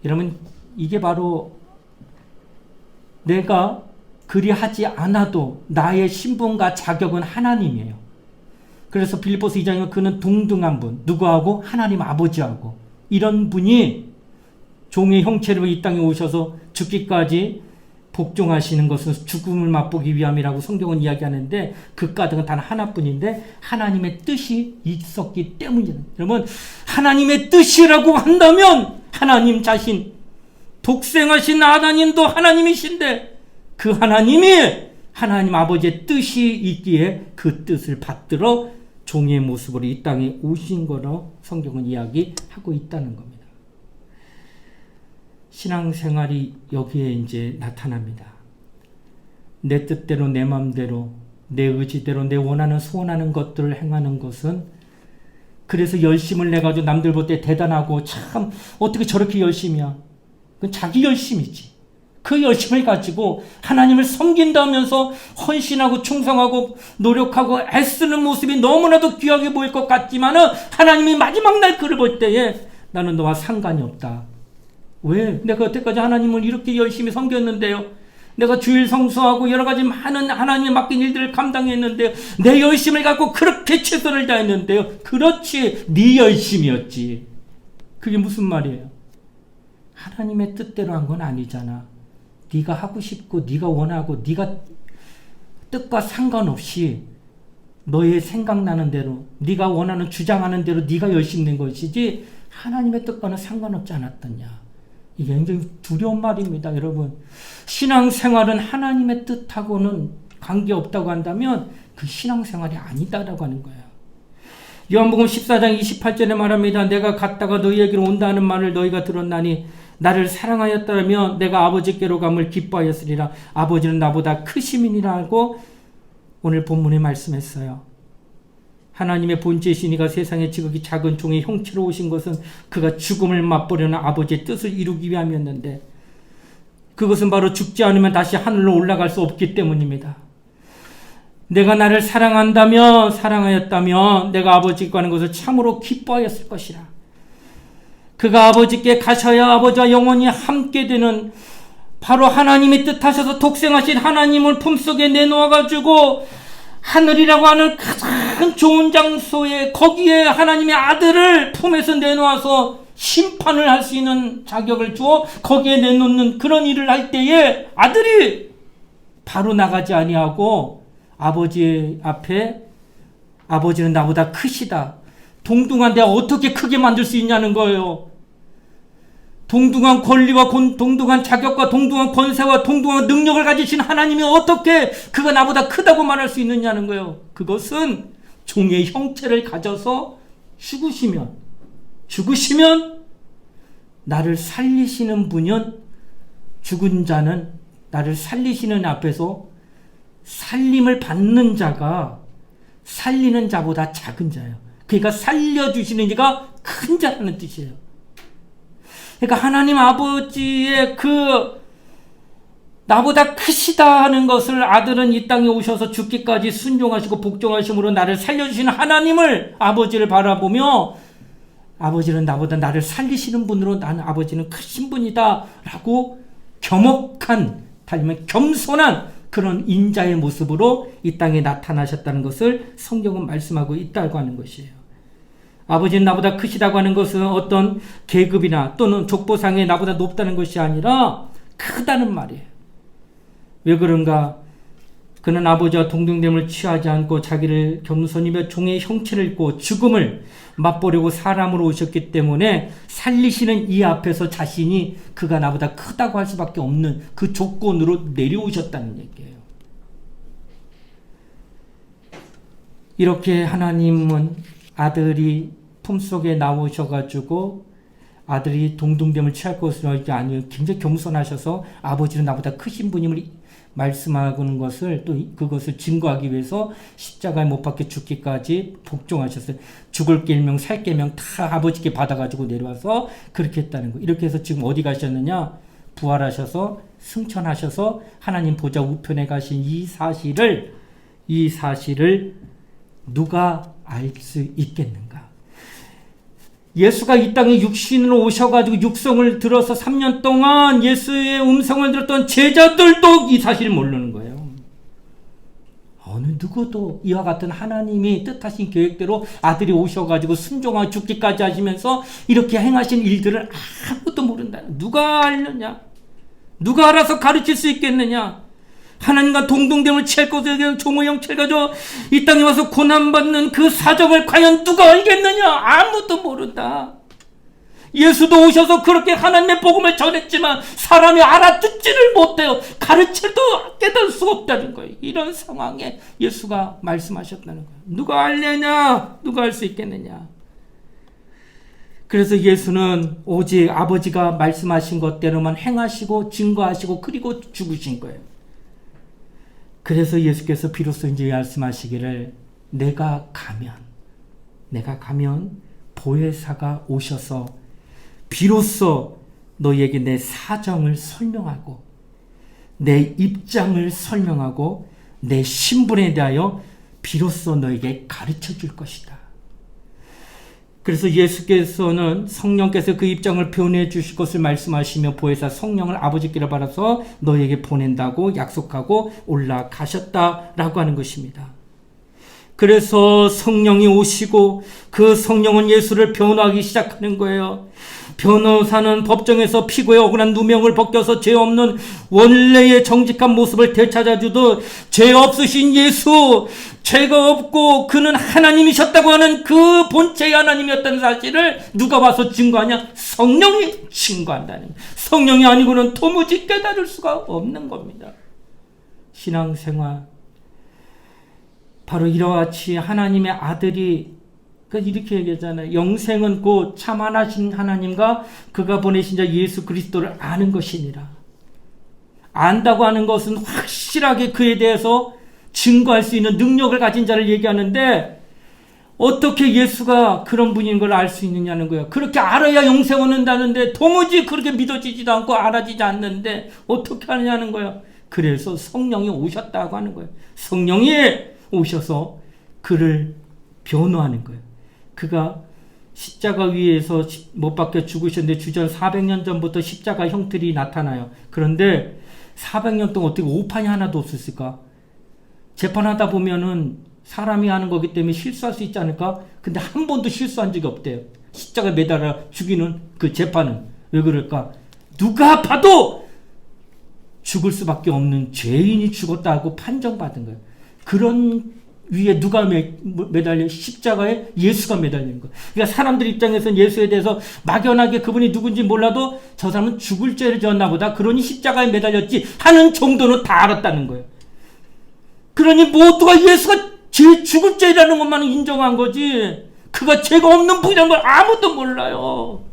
여러분, 이게 바로 내가 그리하지 않아도 나의 신분과 자격은 하나님이에요. 그래서 빌립보서 2장에 그는 동등한 분, 누구하고? 하나님 아버지하고. 이런 분이 종의 형체로 이 땅에 오셔서 죽기까지 복종하시는 것은 죽음을 맛보기 위함이라고 성경은 이야기하는데, 그 까닭은 단 하나뿐인데 하나님의 뜻이 있었기 때문이에요. 여러분, 하나님의 뜻이라고 한다면 하나님 자신, 독생하신 하나님도 하나님이신데 그 하나님이 하나님 아버지의 뜻이 있기에 그 뜻을 받들어 종의 모습으로 이 땅에 오신 거로 성경은 이야기하고 있다는 겁니다. 신앙생활이 여기에 이제 나타납니다. 내 뜻대로, 내 마음대로, 내 의지대로, 내 원하는 소원하는 것들을 행하는 것은, 그래서 열심을 내가지고 남들 볼 때 대단하고 참 어떻게 저렇게 열심이야. 그건 자기 열심이지. 그 열심을 가지고 하나님을 섬긴다면서 헌신하고 충성하고 노력하고 애쓰는 모습이 너무나도 귀하게 보일 것 같지만은 하나님이 마지막 날 그를 볼 때에 나는 너와 상관이 없다. 왜? 내가 여태까지 하나님을 이렇게 열심히 섬겼는데요. 내가 주일 성수하고 여러 가지 많은 하나님에 맡긴 일들을 감당했는데요. 내 열심을 갖고 그렇게 최선을 다했는데요. 그렇지, 네 열심이었지. 그게 무슨 말이에요? 하나님의 뜻대로 한 건 아니잖아. 네가 하고 싶고 네가 원하고 네가 뜻과 상관없이 너의 생각나는 대로, 네가 원하는 주장하는 대로 네가 열심히 된 것이지 하나님의 뜻과는 상관없지 않았더냐. 이게 굉장히 두려운 말입니다. 여러분, 신앙생활은 하나님의 뜻하고는 관계없다고 한다면 그 신앙생활이 아니다라고 하는 거예요. 요한복음 14장 28절에 말합니다. 내가 갔다가 너희에게로 온다는 말을 너희가 들었나니 나를 사랑하였다면 내가 아버지께로 감을 기뻐하였으리라. 아버지는 나보다 크심이니라고 오늘 본문에 말씀했어요. 하나님의 본체이신 이가 세상에 지극히 작은 종의 형체로 오신 것은 그가 죽음을 맛보려는 아버지의 뜻을 이루기 위함이었는데, 그것은 바로 죽지 않으면 다시 하늘로 올라갈 수 없기 때문입니다. 내가 나를 사랑하였다면 내가 아버지께 가는 것을 참으로 기뻐하였을 것이라. 그가 아버지께 가셔야 아버지와 영원히 함께 되는, 바로 하나님이 뜻하셔서 독생하신 하나님을 품속에 내놓아가지고 하늘이라고 하는 가장 좋은 장소에, 거기에 하나님의 아들을 품에서 내놓아서 심판을 할 수 있는 자격을 주어 거기에 내놓는 그런 일을 할 때에 아들이 바로 나가지 아니하고 아버지 앞에, 아버지는 나보다 크시다. 동등한 내가 어떻게 크게 만들 수 있냐는 거예요. 동등한 권리와 동등한 자격과 동등한 권세와 동등한 능력을 가지신 하나님이 어떻게 그가 나보다 크다고 말할 수 있느냐는 거예요. 그것은 종의 형체를 가져서 죽으시면 나를 살리시는 분은, 죽은 자는 나를 살리시는 앞에서 살림을 받는 자가 살리는 자보다 작은 자예요. 그러니까 살려주시는 이가 큰 자라는 뜻이에요. 그러니까 하나님 아버지의 그 나보다 크시다 하는 것을, 아들은 이 땅에 오셔서 죽기까지 순종하시고 복종하심으로 나를 살려주시는 하나님을, 아버지를 바라보며 아버지는 나를 살리시는 분으로 나는 아버지는 크신 분이다 라고 겸허한, 달리면 겸손한 그런 인자의 모습으로 이 땅에 나타나셨다는 것을 성경은 말씀하고 있다고 하는 것이에요. 아버지는 나보다 크시다고 하는 것은 어떤 계급이나 또는 족보상에 나보다 높다는 것이 아니라 크다는 말이에요. 왜 그런가? 그는 아버지와 동등됨을 취하지 않고 자기를 겸손이며 종의 형체를 입고 죽음을 맛보려고 사람으로 오셨기 때문에 살리시는 이 앞에서 자신이 그가 나보다 크다고 할 수밖에 없는 그 조건으로 내려오셨다는 얘기예요. 이렇게 하나님은 아들이 품속에 나오셔가지고 아들이 동등됨을 취할 것으로 하지 아니요, 굉장히 겸손하셔서 아버지는 나보다 크신 분임을 말씀하는 것을, 또 그것을 증거하기 위해서 십자가에 못 박혀 죽기까지 복종하셨어요. 죽을 계명 살 계명 다 아버지께 받아가지고 내려와서 그렇게 했다는 거. 이렇게 해서 지금 어디 가셨느냐? 부활하셔서 승천하셔서 하나님 보좌 우편에 가신 이 사실을 누가 알 수 있겠는가? 예수가 이 땅에 육신으로 오셔가지고 육성을 들어서 3년 동안 예수의 음성을 들었던 제자들도 이 사실을 모르는 거예요. 어느 누구도 이와 같은 하나님이 뜻하신 계획대로 아들이 오셔가지고 순종하고 죽기까지 하시면서 이렇게 행하신 일들을 아무도 모른다. 누가 알느냐? 누가 알아서 가르칠 수 있겠느냐? 하나님과 동등됨을 취할 것에 대한 종의 형체를 가지고 이 땅에 와서 고난받는 그 사정을 과연 누가 알겠느냐? 아무도 모른다. 예수도 오셔서 그렇게 하나님의 복음을 전했지만 사람이 알아듣지를 못해요. 가르쳐도 깨달을 수가 없다는 거예요. 이런 상황에 예수가 말씀하셨다는 거예요. 누가 알려냐? 누가 알 수 있겠느냐? 그래서 예수는 오직 아버지가 말씀하신 것대로만 행하시고 증거하시고 그리고 죽으신 거예요. 그래서 예수께서 비로소 이제 말씀하시기를, 내가 가면 보혜사가 오셔서 비로소 너희에게 내 사정을 설명하고 내 입장을 설명하고 내 신분에 대하여 비로소 너에게 가르쳐 줄 것이다. 그래서 예수께서는 성령께서 그 입장을 표현해 주실 것을 말씀하시며 보혜사 성령을 아버지께로 받아서 너에게 보낸다고 약속하고 올라가셨다라고 하는 것입니다. 그래서 성령이 오시고 그 성령은 예수를 변호하기 시작하는 거예요. 변호사는 법정에서 피고의 억울한 누명을 벗겨서 죄 없는 원래의 정직한 모습을 되찾아주듯 죄 없으신 예수, 죄가 없고 그는 하나님이셨다고 하는 그 본체의 하나님이었다는 사실을 누가 와서 증거하냐? 성령이 증거한다는 거예요. 성령이 아니고는 도무지 깨달을 수가 없는 겁니다. 신앙생활, 바로 이와 같이 하나님의 아들이 그러니까 이렇게 얘기하잖아요. 영생은 곧 참하신 하나님과 그가 보내신 자 예수 그리스도를 아는 것이니라. 안다고 하는 것은 확실하게 그에 대해서 증거할 수 있는 능력을 가진 자를 얘기하는데 어떻게 예수가 그런 분인 걸 알 수 있느냐는 거예요. 그렇게 알아야 영생 얻는다는데 도무지 그렇게 믿어지지도 않고 알아지지 않는데 어떻게 하느냐는 거예요. 그래서 성령이 오셨다고 하는 거예요. 성령이 오셔서 그를 변호하는 거예요. 그가 십자가 위에서 못 박혀 죽으셨는데 주전 400년 전부터 십자가 형틀이 나타나요. 그런데 400년 동안 어떻게 오판이 하나도 없었을까? 재판하다 보면은 사람이 하는 거기 때문에 실수할 수 있지 않을까? 근데 한 번도 실수한 적이 없대요. 십자가에 매달아 죽이는 그 재판은. 왜 그럴까? 누가 봐도 죽을 수밖에 없는 죄인이 죽었다고 판정받은 거예요. 그런 위에 누가 매달려? 십자가에 예수가 매달리는 거예요. 그러니까 사람들 입장에서는 예수에 대해서 막연하게 그분이 누군지 몰라도 저 사람은 죽을 죄를 지었나 보다. 그러니 십자가에 매달렸지 하는 정도는 다 알았다는 거예요. 그러니 모두가 예수가 죽을 죄라는 것만 인정한 거지 그가 죄가 없는 분이라는 걸 아무도 몰라요.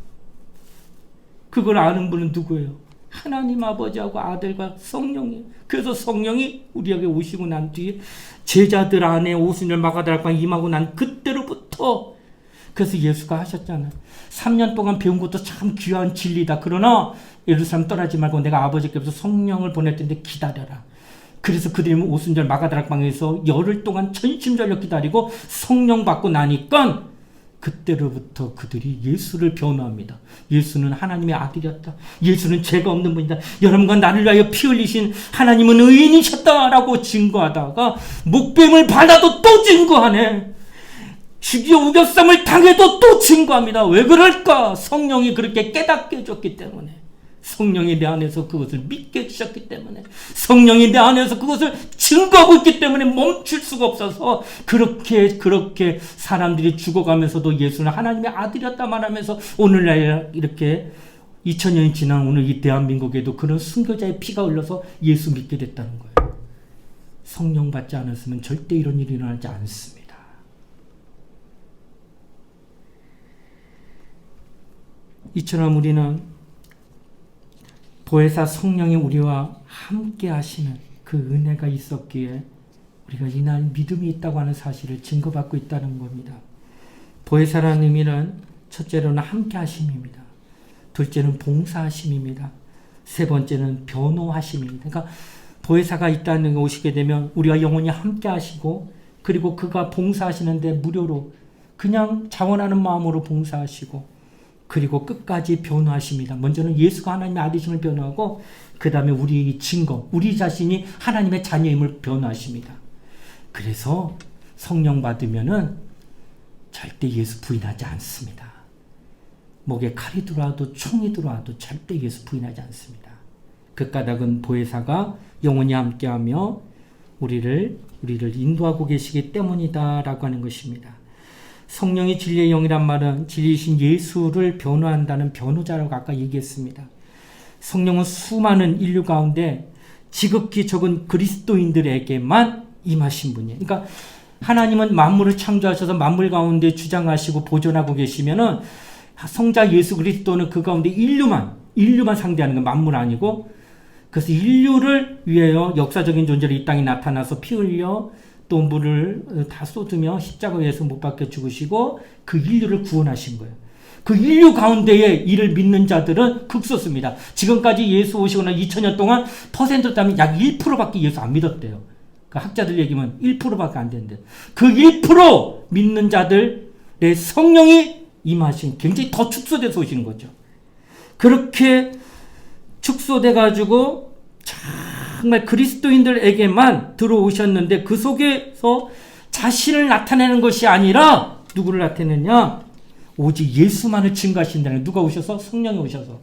그걸 아는 분은 누구예요? 하나님 아버지하고 아들과 성령이에요. 그래서 성령이 우리에게 오시고 난 뒤에 제자들 안에 오순절 마가다락방 임하고 난 그때로부터 그래서 예수가 하셨잖아요. 3년 동안 배운 것도 참 귀한 진리다. 그러나 예루살렘 떠나지 말고 내가 아버지께서 성령을 보낼 텐데 기다려라. 그래서 그들이 오순절 마가다락방에서 열흘 동안 전심전력 기다리고 성령 받고 나니까 그때로부터 그들이 예수를 변호합니다. 예수는 하나님의 아들이었다. 예수는 죄가 없는 분이다. 여러분과 나를 위하여 피 흘리신 하나님은 의인이셨다라고 증거하다가 목뱀을 받아도 또 증거하네. 죽여 우겨쌈을 당해도 또 증거합니다. 왜 그럴까? 성령이 그렇게 깨닫게 해줬기 때문에. 성령이 내 안에서 그것을 믿게 해주셨기 때문에 성령이 내 안에서 그것을 증거하고 있기 때문에 멈출 수가 없어서 그렇게 사람들이 죽어가면서도 예수는 하나님의 아들이었다 말하면서 오늘날 이렇게 2000년이 지난 오늘 이 대한민국에도 그런 순교자의 피가 흘러서 예수 믿게 됐다는 거예요. 성령 받지 않았으면 절대 이런 일이 일어나지 않습니다. 이처럼 우리는 보혜사 성령이 우리와 함께 하시는 그 은혜가 있었기에 우리가 이날 믿음이 있다고 하는 사실을 증거받고 있다는 겁니다. 보혜사라는 의미는 첫째로는 함께 하심입니다. 둘째는 봉사하심입니다. 세 번째는 변호하심입니다. 그러니까 보혜사가 있다는 게 오시게 되면 우리와 영원히 함께 하시고 그리고 그가 봉사하시는데 무료로 그냥 자원하는 마음으로 봉사하시고 그리고 끝까지 변호하십니다. 먼저는 예수가 하나님의 아들임을 변호하고 그 다음에 우리의 증거, 우리 자신이 하나님의 자녀임을 변호하십니다. 그래서 성령 받으면은 절대 예수 부인하지 않습니다. 목에 칼이 들어와도 총이 들어와도 절대 예수 부인하지 않습니다. 그 까닭은 보혜사가 영원히 함께하며 우리를 인도하고 계시기 때문이다라고 하는 것입니다. 성령이 진리의 영이란 말은 진리이신 예수를 변호한다는 변호자라고 아까 얘기했습니다. 성령은 수많은 인류 가운데 지극히 적은 그리스도인들에게만 임하신 분이에요. 그러니까 하나님은 만물을 창조하셔서 만물 가운데 주장하시고 보존하고 계시면은 성자 예수 그리스도는 그 가운데 인류만 상대하는 건 만물 아니고 그래서 인류를 위하여 역사적인 존재로 이 땅에 나타나서 피 흘려 또 물을 다 쏟으며 십자가에서 못 박혀 죽으시고 그 인류를 구원하신 거예요. 그 인류 가운데에 이를 믿는 자들은 극소수입니다. 지금까지 예수 오시거나 2000년 동안 퍼센트 따면 약 1%밖에 예수 안 믿었대요. 그 학자들 얘기면 1%밖에 안 된대요. 그 1% 믿는 자들의 성령이 임하신 굉장히 더 축소돼서 오시는 거죠. 그렇게 축소돼 가지고 정말 그리스도인들에게만 들어오셨는데 그 속에서 자신을 나타내는 것이 아니라 누구를 나타내느냐? 오직 예수만을 증거하신다는. 누가 오셔서? 성령이 오셔서.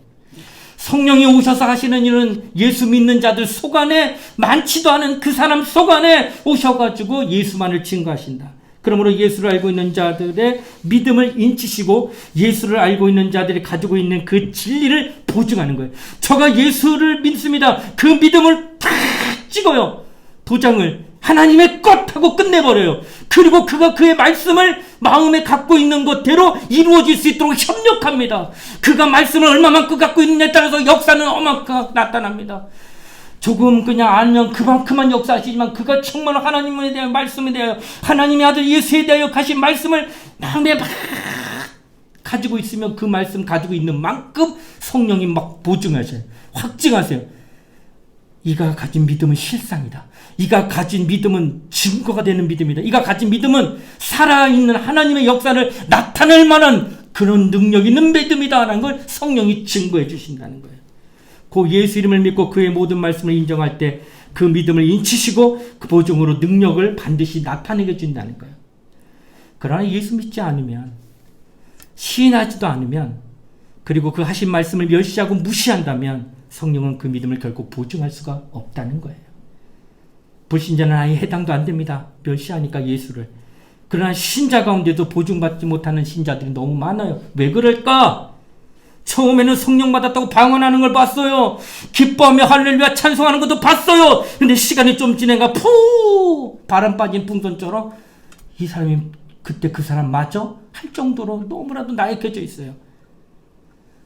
성령이 오셔서 하시는 일은 예수 믿는 자들 속 안에 많지도 않은 그 사람 속 안에 오셔가지고 예수만을 증거하신다. 그러므로 예수를 알고 있는 자들의 믿음을 인치시고 예수를 알고 있는 자들이 가지고 있는 그 진리를 보증하는 거예요. 저가 예수를 믿습니다. 그 믿음을 탁 찍어요. 도장을 하나님의 것 하고 끝내버려요. 그리고 그가 그의 말씀을 마음에 갖고 있는 것대로 이루어질 수 있도록 협력합니다. 그가 말씀을 얼마만큼 갖고 있느냐에 따라서 역사는 어마어마하게 나타납니다. 조금 그냥 알면 그만큼만 역사하시지만 그가 정말 하나님에 대한 말씀에 대하여 하나님의 아들 예수에 대하여 가신 말씀을 마음에 막 가지고 있으면 그 말씀 가지고 있는 만큼 성령이 막 보증하셔요. 확증하세요. 이가 가진 믿음은 실상이다. 이가 가진 믿음은 증거가 되는 믿음이다. 이가 가진 믿음은 살아있는 하나님의 역사를 나타낼 만한 그런 능력 있는 믿음이다라는 걸 성령이 증거해 주신다는 거예요. 그 예수 이름을 믿고 그의 모든 말씀을 인정할 때 그 믿음을 인치시고 그 보증으로 능력을 반드시 나타내게 준다는 거예요. 그러나 예수 믿지 않으면, 시인하지도 않으면, 그리고 그 하신 말씀을 멸시하고 무시한다면 성령은 그 믿음을 결코 보증할 수가 없다는 거예요. 불신자는 아예 해당도 안 됩니다. 멸시하니까 예수를. 그러나 신자 가운데도 보증받지 못하는 신자들이 너무 많아요. 왜 그럴까? 처음에는 성령 받았다고 방언하는 걸 봤어요. 기뻐하며 할렐루야 찬송하는 것도 봤어요. 근데 시간이 좀 지나가 바람 빠진 풍선처럼 이 사람이 그때 그 사람 맞아? 할 정도로 너무나도 나약해져 있어요.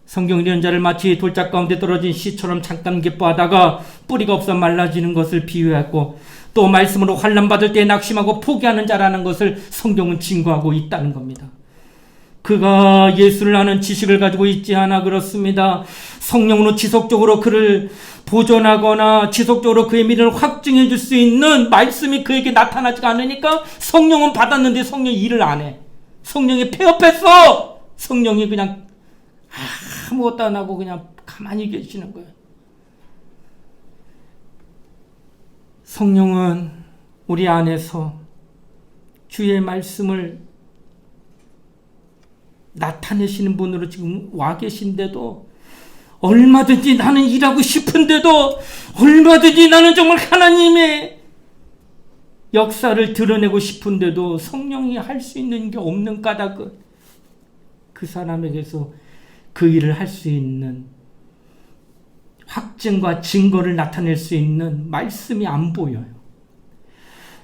성경 이런 자를 마치 돌짝 가운데 떨어진 씨처럼 잠깐 기뻐하다가 뿌리가 없어 말라지는 것을 비유했고, 또 말씀으로 환난 받을 때 낙심하고 포기하는 자라는 것을 성경은 증거하고 있다는 겁니다. 그가 예수를 아는 지식을 가지고 있지 않아 그렇습니다. 성령으로 지속적으로 그를 보존하거나 지속적으로 그의 믿음을 확증해 줄 수 있는 말씀이 그에게 나타나지가 않으니까 성령은 받았는데 성령이 일을 안 해. 성령이 폐업했어. 성령이 그냥 아무것도 안 하고 그냥 가만히 계시는 거예요. 성령은 우리 안에서 주의 말씀을 나타내시는 분으로 지금 와 계신데도, 얼마든지 나는 일하고 싶은데도, 얼마든지 나는 정말 하나님의 역사를 드러내고 싶은데도 성령이 할 수 있는 게 없는 까닭은 그 사람에게서 그 일을 할 수 있는 확증과 증거를 나타낼 수 있는 말씀이 안 보여요.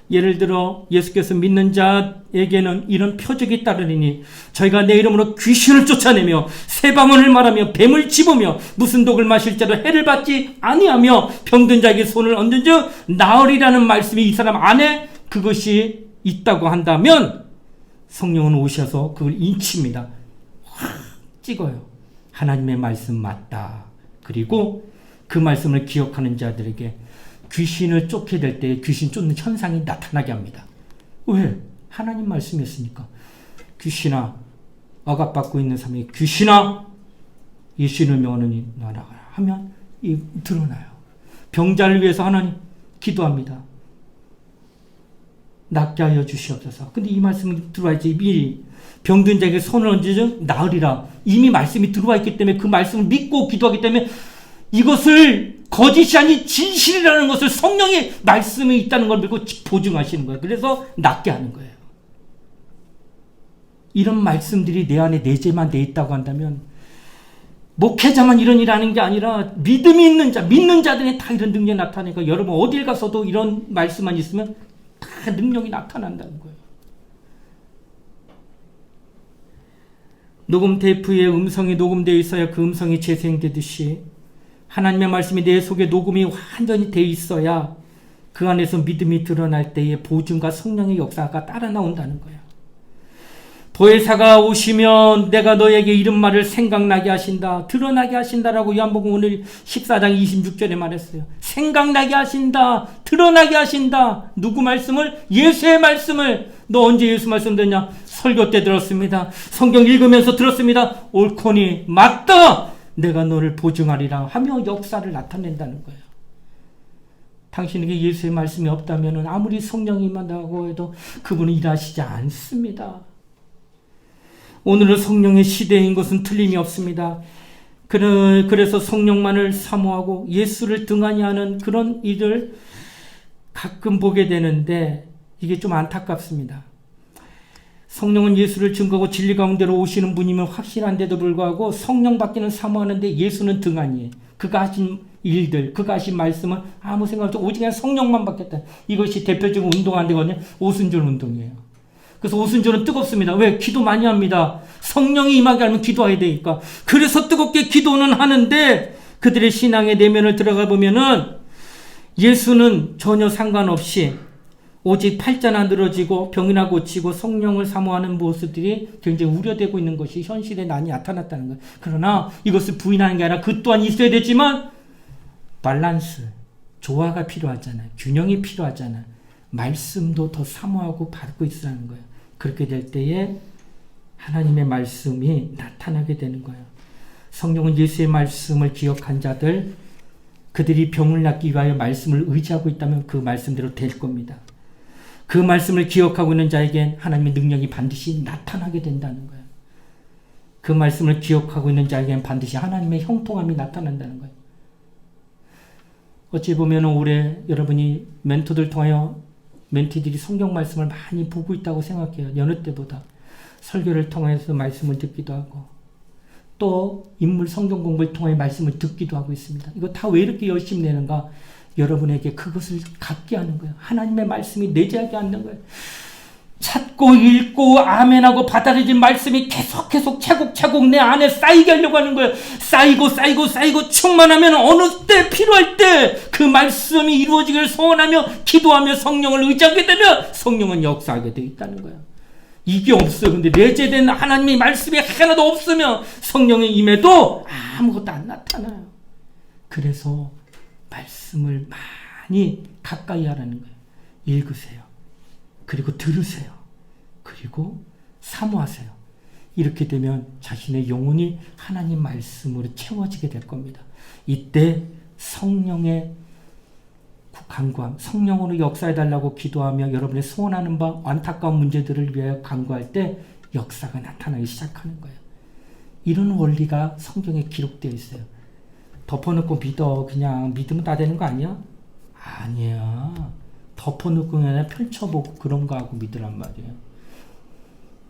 예를 들어 예수께서 믿는 자에게는 이런 표적이 따르리니 저희가 내 이름으로 귀신을 쫓아내며 새 방언을 말하며 뱀을 집으며 무슨 독을 마실지라도 해를 받지 아니하며 병든 자에게 손을 얹은즉 나으리라는 말씀이 이 사람 안에 그것이 있다고 한다면 성령은 오셔서 그걸 인칩니다. 확 찍어요. 하나님의 말씀 맞다. 그리고 그 말씀을 기억하는 자들에게 귀신을 쫓게 될 때 귀신 쫓는 현상이 나타나게 합니다. 왜? 하나님 말씀이었으니까. 귀신아, 억압받고 있는 사람이 귀신아, 예수를 명하느니 나아가라 하면 드러나요. 병자를 위해서 하나님 기도합니다. 낫게 하여 주시옵소서. 근데 이 말씀이 들어와 있지. 미리 병든 자에게 손을 얹으면 나으리라. 이미 말씀이 들어와 있기 때문에 그 말씀을 믿고 기도하기 때문에 이것을 거짓이 아닌 진실이라는 것을 성령의 말씀이 있다는 걸 믿고 보증하시는 거예요. 그래서 낫게 하는 거예요. 이런 말씀들이 내 안에 내재만 돼 있다고 한다면 목회자만 이런 일 하는 게 아니라 믿음이 있는 자, 믿는 자들이 다 이런 능력이 나타나니까 여러분 어딜 가서도 이런 말씀만 있으면 다 능력이 나타난다는 거예요. 녹음 테이프에 음성이 녹음되어 있어야 그 음성이 재생되듯이 하나님의 말씀이 내 속에 녹음이 완전히 돼 있어야 그 안에서 믿음이 드러날 때의 보증과 성령의 역사가 따라 나온다는 거예요. 보혜사가 오시면 내가 너에게 이런 말을 생각나게 하신다. 드러나게 하신다라고 요한복음 오늘 14장 26절에 말했어요. 생각나게 하신다. 드러나게 하신다. 누구 말씀을? 예수의 말씀을. 너 언제 예수 말씀 듣냐? 설교 때 들었습니다. 성경 읽으면서 들었습니다. 옳거니 맞다. 내가 너를 보증하리라 하며 역사를 나타낸다는 거예요. 당신에게 예수의 말씀이 없다면 아무리 성령이 임한다고 해도 그분은 일하시지 않습니다. 오늘은 성령의 시대인 것은 틀림이 없습니다. 그래서 성령만을 사모하고 예수를 등한히 하는 그런 일을 가끔 보게 되는데 이게 좀 안타깝습니다. 성령은 예수를 증거하고 진리 가운데로 오시는 분이면 확실한데도 불구하고 성령 받기는 사모하는데 예수는 등한히 그가 하신 일들, 그가 하신 말씀은 아무 생각 없이 오직 그냥 성령만 받겠다. 이것이 대표적인 운동하는 데거든요. 오순절 운동이에요. 그래서 오순절은 뜨겁습니다. 왜? 기도 많이 합니다. 성령이 임하게 하면 기도해야 되니까. 그래서 뜨겁게 기도는 하는데 그들의 신앙의 내면을 들어가 보면은 예수는 전혀 상관없이 오직 팔자나 늘어지고 병이나 고치고 성령을 사모하는 모습들이 굉장히 우려되고 있는 것이 현실에 많이 나타났다는 거예요. 그러나 이것을 부인하는 게 아니라 그 또한 있어야 되지만 밸런스, 조화가 필요하잖아요. 균형이 필요하잖아요. 말씀도 더 사모하고 받고 있으라는 거예요. 그렇게 될 때에 하나님의 말씀이 나타나게 되는 거예요. 성령은 예수의 말씀을 기억한 자들, 그들이 병을 낫기 위하여 말씀을 의지하고 있다면 그 말씀대로 될 겁니다. 그 말씀을 기억하고 있는 자에겐 하나님의 능력이 반드시 나타나게 된다는 거예요. 그 말씀을 기억하고 있는 자에겐 반드시 하나님의 형통함이 나타난다는 거예요. 어찌 보면 올해 여러분이 멘토들 통하여 멘티들이 성경 말씀을 많이 보고 있다고 생각해요. 여느 때보다. 설교를 통해서 말씀을 듣기도 하고 또 인물 성경 공부를 통해 말씀을 듣기도 하고 있습니다. 이거 다 왜 이렇게 열심히 내는가? 여러분에게 그것을 갖게 하는 거예요. 하나님의 말씀이 내재하게 하는 거예요. 찾고 읽고 아멘하고 받아들인 말씀이 계속 차곡차곡 내 안에 쌓이게 하려고 하는 거예요. 쌓이고 충만하면 어느 때 필요할 때 그 말씀이 이루어지기를 소원하며 기도하며 성령을 의지하게 되면 성령은 역사하게 되어 있다는 거예요. 이게 없어요. 근데 내재된 하나님의 말씀이 하나도 없으면 성령의 임해도 아무것도 안 나타나요. 그래서 말씀을 많이 가까이 하라는 거예요. 읽으세요. 그리고 들으세요. 그리고 사모하세요. 이렇게 되면 자신의 영혼이 하나님 말씀으로 채워지게 될 겁니다. 이때 성령의 간구함, 성령으로 역사해달라고 기도하며 여러분의 소원하는 바 안타까운 문제들을 위하여 간구할 때 역사가 나타나기 시작하는 거예요. 이런 원리가 성경에 기록되어 있어요. 덮어놓고 믿어. 그냥 믿으면 다 되는 거 아니야? 아니야. 덮어놓고 그냥 펼쳐보고 그런 거 하고 믿으란 말이에요.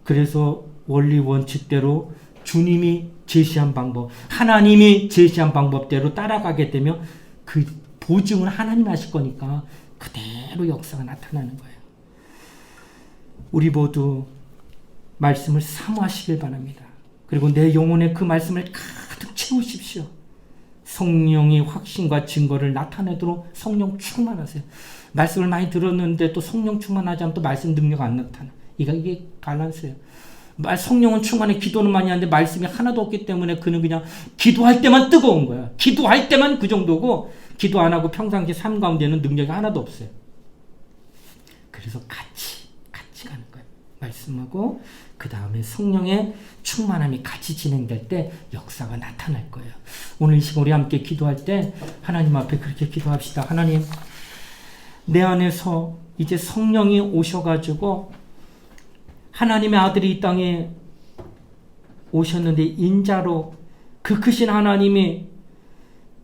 그래서 원리 원칙대로 주님이 제시한 방법, 하나님이 제시한 방법대로 따라가게 되면 그 보증은 하나님이 하실 거니까 그대로 역사가 나타나는 거예요. 우리 모두 말씀을 사모하시길 바랍니다. 그리고 내 영혼에 그 말씀을 가득 채우십시오. 성령이 확신과 증거를 나타내도록 성령 충만하세요. 말씀을 많이 들었는데 또 성령 충만하지 않으면 또 말씀 능력 안 나타나. 이게 밸런스예요. 성령은 충만해, 기도는 많이 하는데 말씀이 하나도 없기 때문에 그는 그냥 기도할 때만 뜨거운 거야. 기도할 때만 그 정도고 기도 안 하고 평상시 삶 가운데는 능력이 하나도 없어요. 그래서 같이 가는 거예요. 말씀하고 그 다음에 성령의 충만함이 같이 진행될 때 역사가 나타날 거예요. 오늘 이 시간 우리 함께 기도할 때 하나님 앞에 그렇게 기도합시다. 하나님, 내 안에서 이제 성령이 오셔가지고 하나님의 아들이 이 땅에 오셨는데 인자로 그 크신 하나님이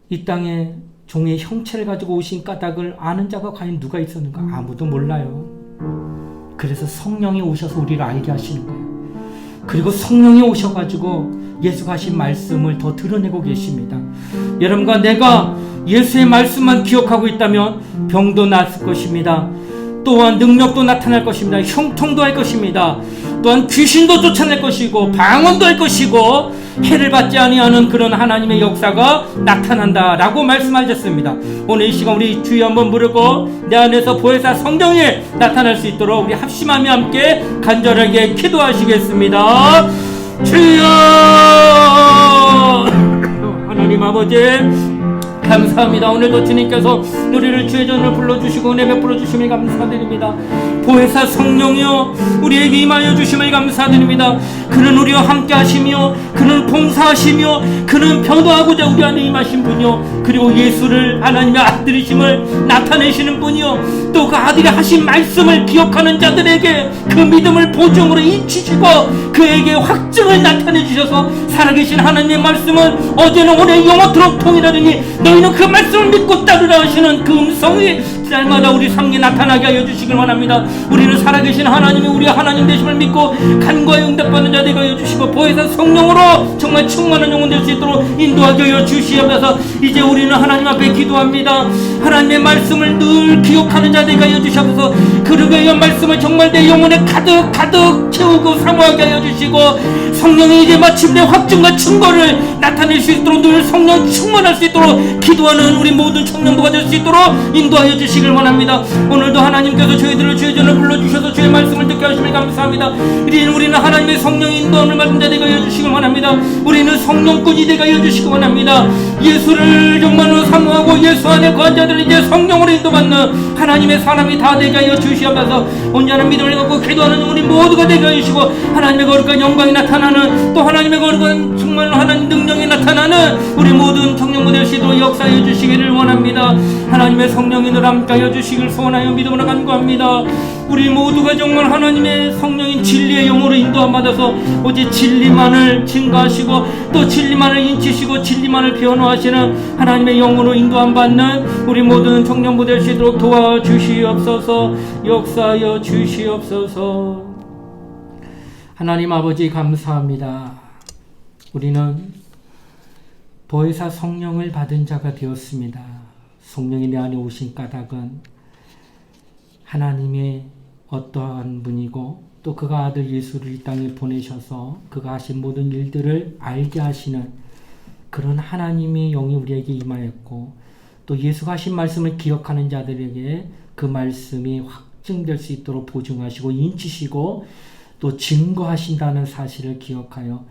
이 땅에 종의 형체를 가지고 오신 까닭을 아는 자가 과연 누가 있었는가? 아무도 몰라요. 그래서 성령이 오셔서 우리를 알게 하시는 거예요. 그리고 성령이 오셔가지고 예수가 하신 말씀을 더 드러내고 계십니다. 여러분과 내가 예수의 말씀만 기억하고 있다면 병도 낫을 것입니다. 또한 능력도 나타날 것입니다. 형통도 할 것입니다. 또한 귀신도 쫓아낼 것이고 방언도 할 것이고 해를 받지 아니하는 그런 하나님의 역사가 나타난다라고 말씀하셨습니다. 오늘 이 시간 우리 주여 한번 부르고 내 안에서 보혜사 성령이 나타날 수 있도록 우리 합심하며 함께 간절하게 기도하시겠습니다. 주여! 하나님 아버지 감사합니다. 오늘도 주님께서 우리를 주의 전을 불러주시고 은혜 베풀어 주심을 감사드립니다. 보혜사 성령이여 우리에게 임하여 주심을 감사드립니다. 그는 우리와 함께 하시며 그는 봉사하시며 그는 변호하고자 우리 안에 임하신 분이요 그리고 예수를 하나님의 아들이심을 나타내시는 분이요 또 그 아들이 하신 말씀을 기억하는 자들에게 그 믿음을 보증으로 잊히시고 그에게 확증을 나타내 주셔서 살아계신 하나님의 말씀은 어제는 오늘 영원토록 통일하느니 너희는 그 말씀을 믿고 따르라 하시는 그 음성이 날마다 우리 삶에 나타나게 하여 주시길 원합니다. 우리는 살아계신 하나님이 우리 하나님 되심을 믿고 간과에 응답받는 자 되게 하여 주시고 보혜사 성령으로 정말 충만한 영혼 될 수 있도록 인도하게 하여 주시옵소서. 이제 우리는 하나님 앞에 기도합니다. 하나님의 말씀을 늘 기억하는 자 되게 하여 주시옵소서. 그러게 말씀을 정말 내 영혼에 가득 채우고 사모하게 하여 주시고 성령이 이제 마침내 확증과 증거를 나타낼 수 있도록 늘 성령 충만할 수 있도록 기도하는 우리 모든 청년부가 될 수 있도록 인도하여 주시길 원합니다. 오늘도 하나님께서 저희들을 주의 전에 불러주셔서 주의 말씀을 듣게 하시니 감사합니다. 우리는 하나님의 성령 인도함을 받은 자 되게 하여 주시길 원합니다. 우리는 성령꾼이 되게 하여 주시기 원합니다. 예수를 정말로 사모하고 예수 안에 거한 자들은 이제 성령으로 인도받는 하나님의 사람이 다 되게 하여 주시옵소서. 온전한 믿음을 갖고 기도하는 우리 모두가 되게 하여 주시고 하나님의 거룩한 영광이 나타나는 또 하나님의 거룩한 정말로 하나님 능력이 나타나는 우리 모든 청년부 될 수 있도록 역사해 주시기를 원합니다. 하나님의 성령이 늘 함께하여 주시길 소원하여 믿음으로 간구합니다. 우리 모두가 정말 하나님의 성령인 진리의 영으로 인도함받아서 오직 진리만을 증거하시고 또 진리만을 인치시고 진리만을 변호하시는 하나님의 영으로 인도함받는 우리 모든 청년부 될 수 있도록 도와주시옵소서. 역사하여 주시옵소서. 하나님 아버지 감사합니다. 우리는 보혜사 성령을 받은 자가 되었습니다. 성령이 내 안에 오신 까닭은 하나님의 어떠한 분이고 또 그가 아들 예수를 이 땅에 보내셔서 그가 하신 모든 일들을 알게 하시는 그런 하나님의 영이 우리에게 임하였고 또 예수가 하신 말씀을 기억하는 자들에게 그 말씀이 확증될 수 있도록 보증하시고 인치시고 또 증거하신다는 사실을 기억하여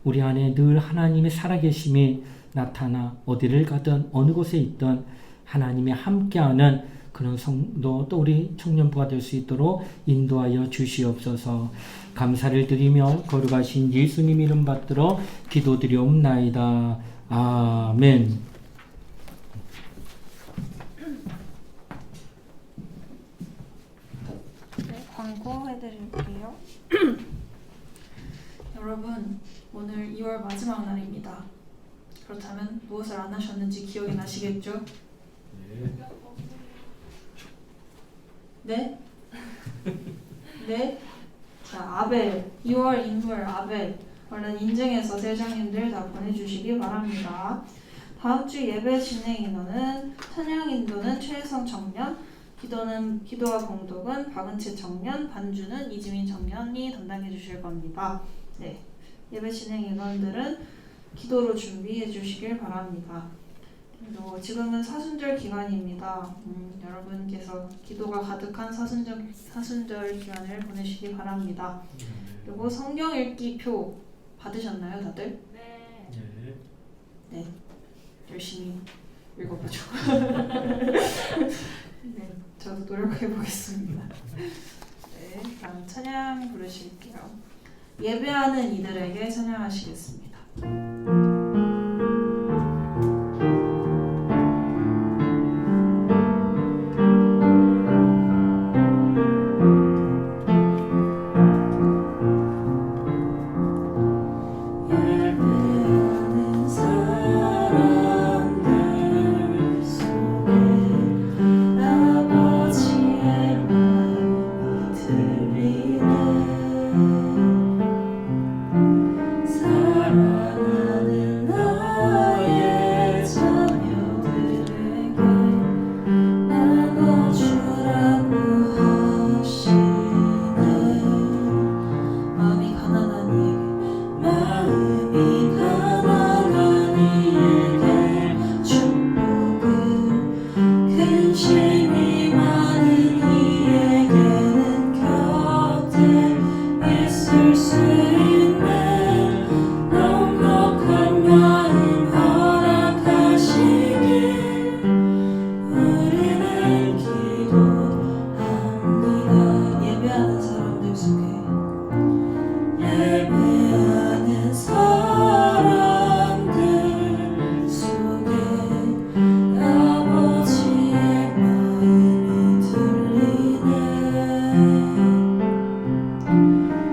우리 안에 늘 하나님의 살아계심이 나타나 어디를 가든 어느 곳에 있든 하나님이 함께하는 그런 성도 또 우리 청년부가 될 수 있도록 인도하여 주시옵소서. 감사를 드리며 거룩하신 예수님 이름 받들어 기도드리옵나이다. 아멘. 네, 광고해드릴게요. 여러분, 오늘 2월 마지막 날입니다. 그렇다면 무엇을 안 하셨는지 기억이 나시겠죠? 네? 네? 자, 아벨, 2월 인물 아벨 얼른 인증해서 대장님들 다 보내주시기 바랍니다. 다음 주 예배 진행 인원은 찬양 인도는 최혜성 청년, 기도와 봉독은 박은채 청년, 반주는 이지민 청년이 담당해 주실 겁니다. 네, 예배 진행 인원들은 기도로 준비해 주시길 바랍니다. 그리고 지금은 사순절 기간입니다. 여러분께서 기도가 가득한 사순절 기간을 보내시기 바랍니다. 그리고 성경 읽기 표 받으셨나요, 다들? 네, 열심히 읽어보죠. 네, 저도 노력해 보겠습니다. 네, 다음 찬양 부르실게요. 예배하는 이들에게 찬양하시겠습니다.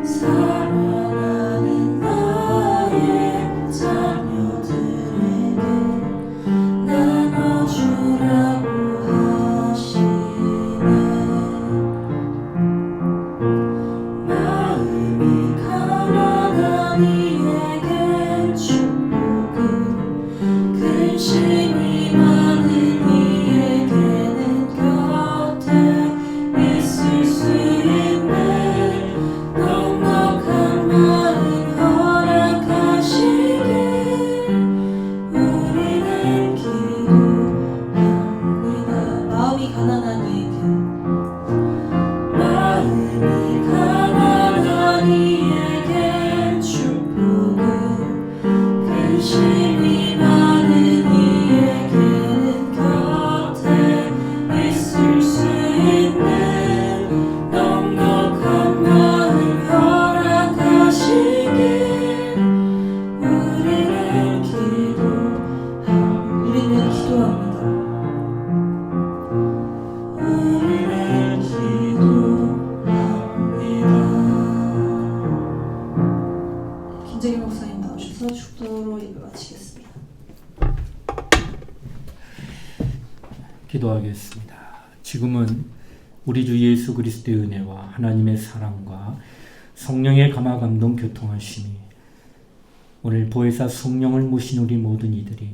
사랑하는 기도하겠습니다. 지금은 우리 주 예수 그리스도의 은혜와 하나님의 사랑과 성령의 감화 감동 교통하심이 오늘 보혜사 성령을 모신 우리 모든 이들이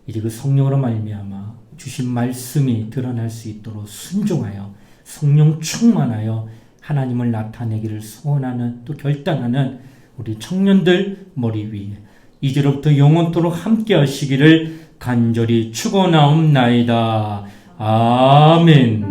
이제 그 성령으로 말미암아 주신 말씀이 드러날 수 있도록 순종하여 성령 충만하여 하나님을 나타내기를 소원하는 또 결단하는 우리 청년들 머리 위에 이제로부터 영원토록 함께 하시기를 간절히 축원하옵나이다. 아멘.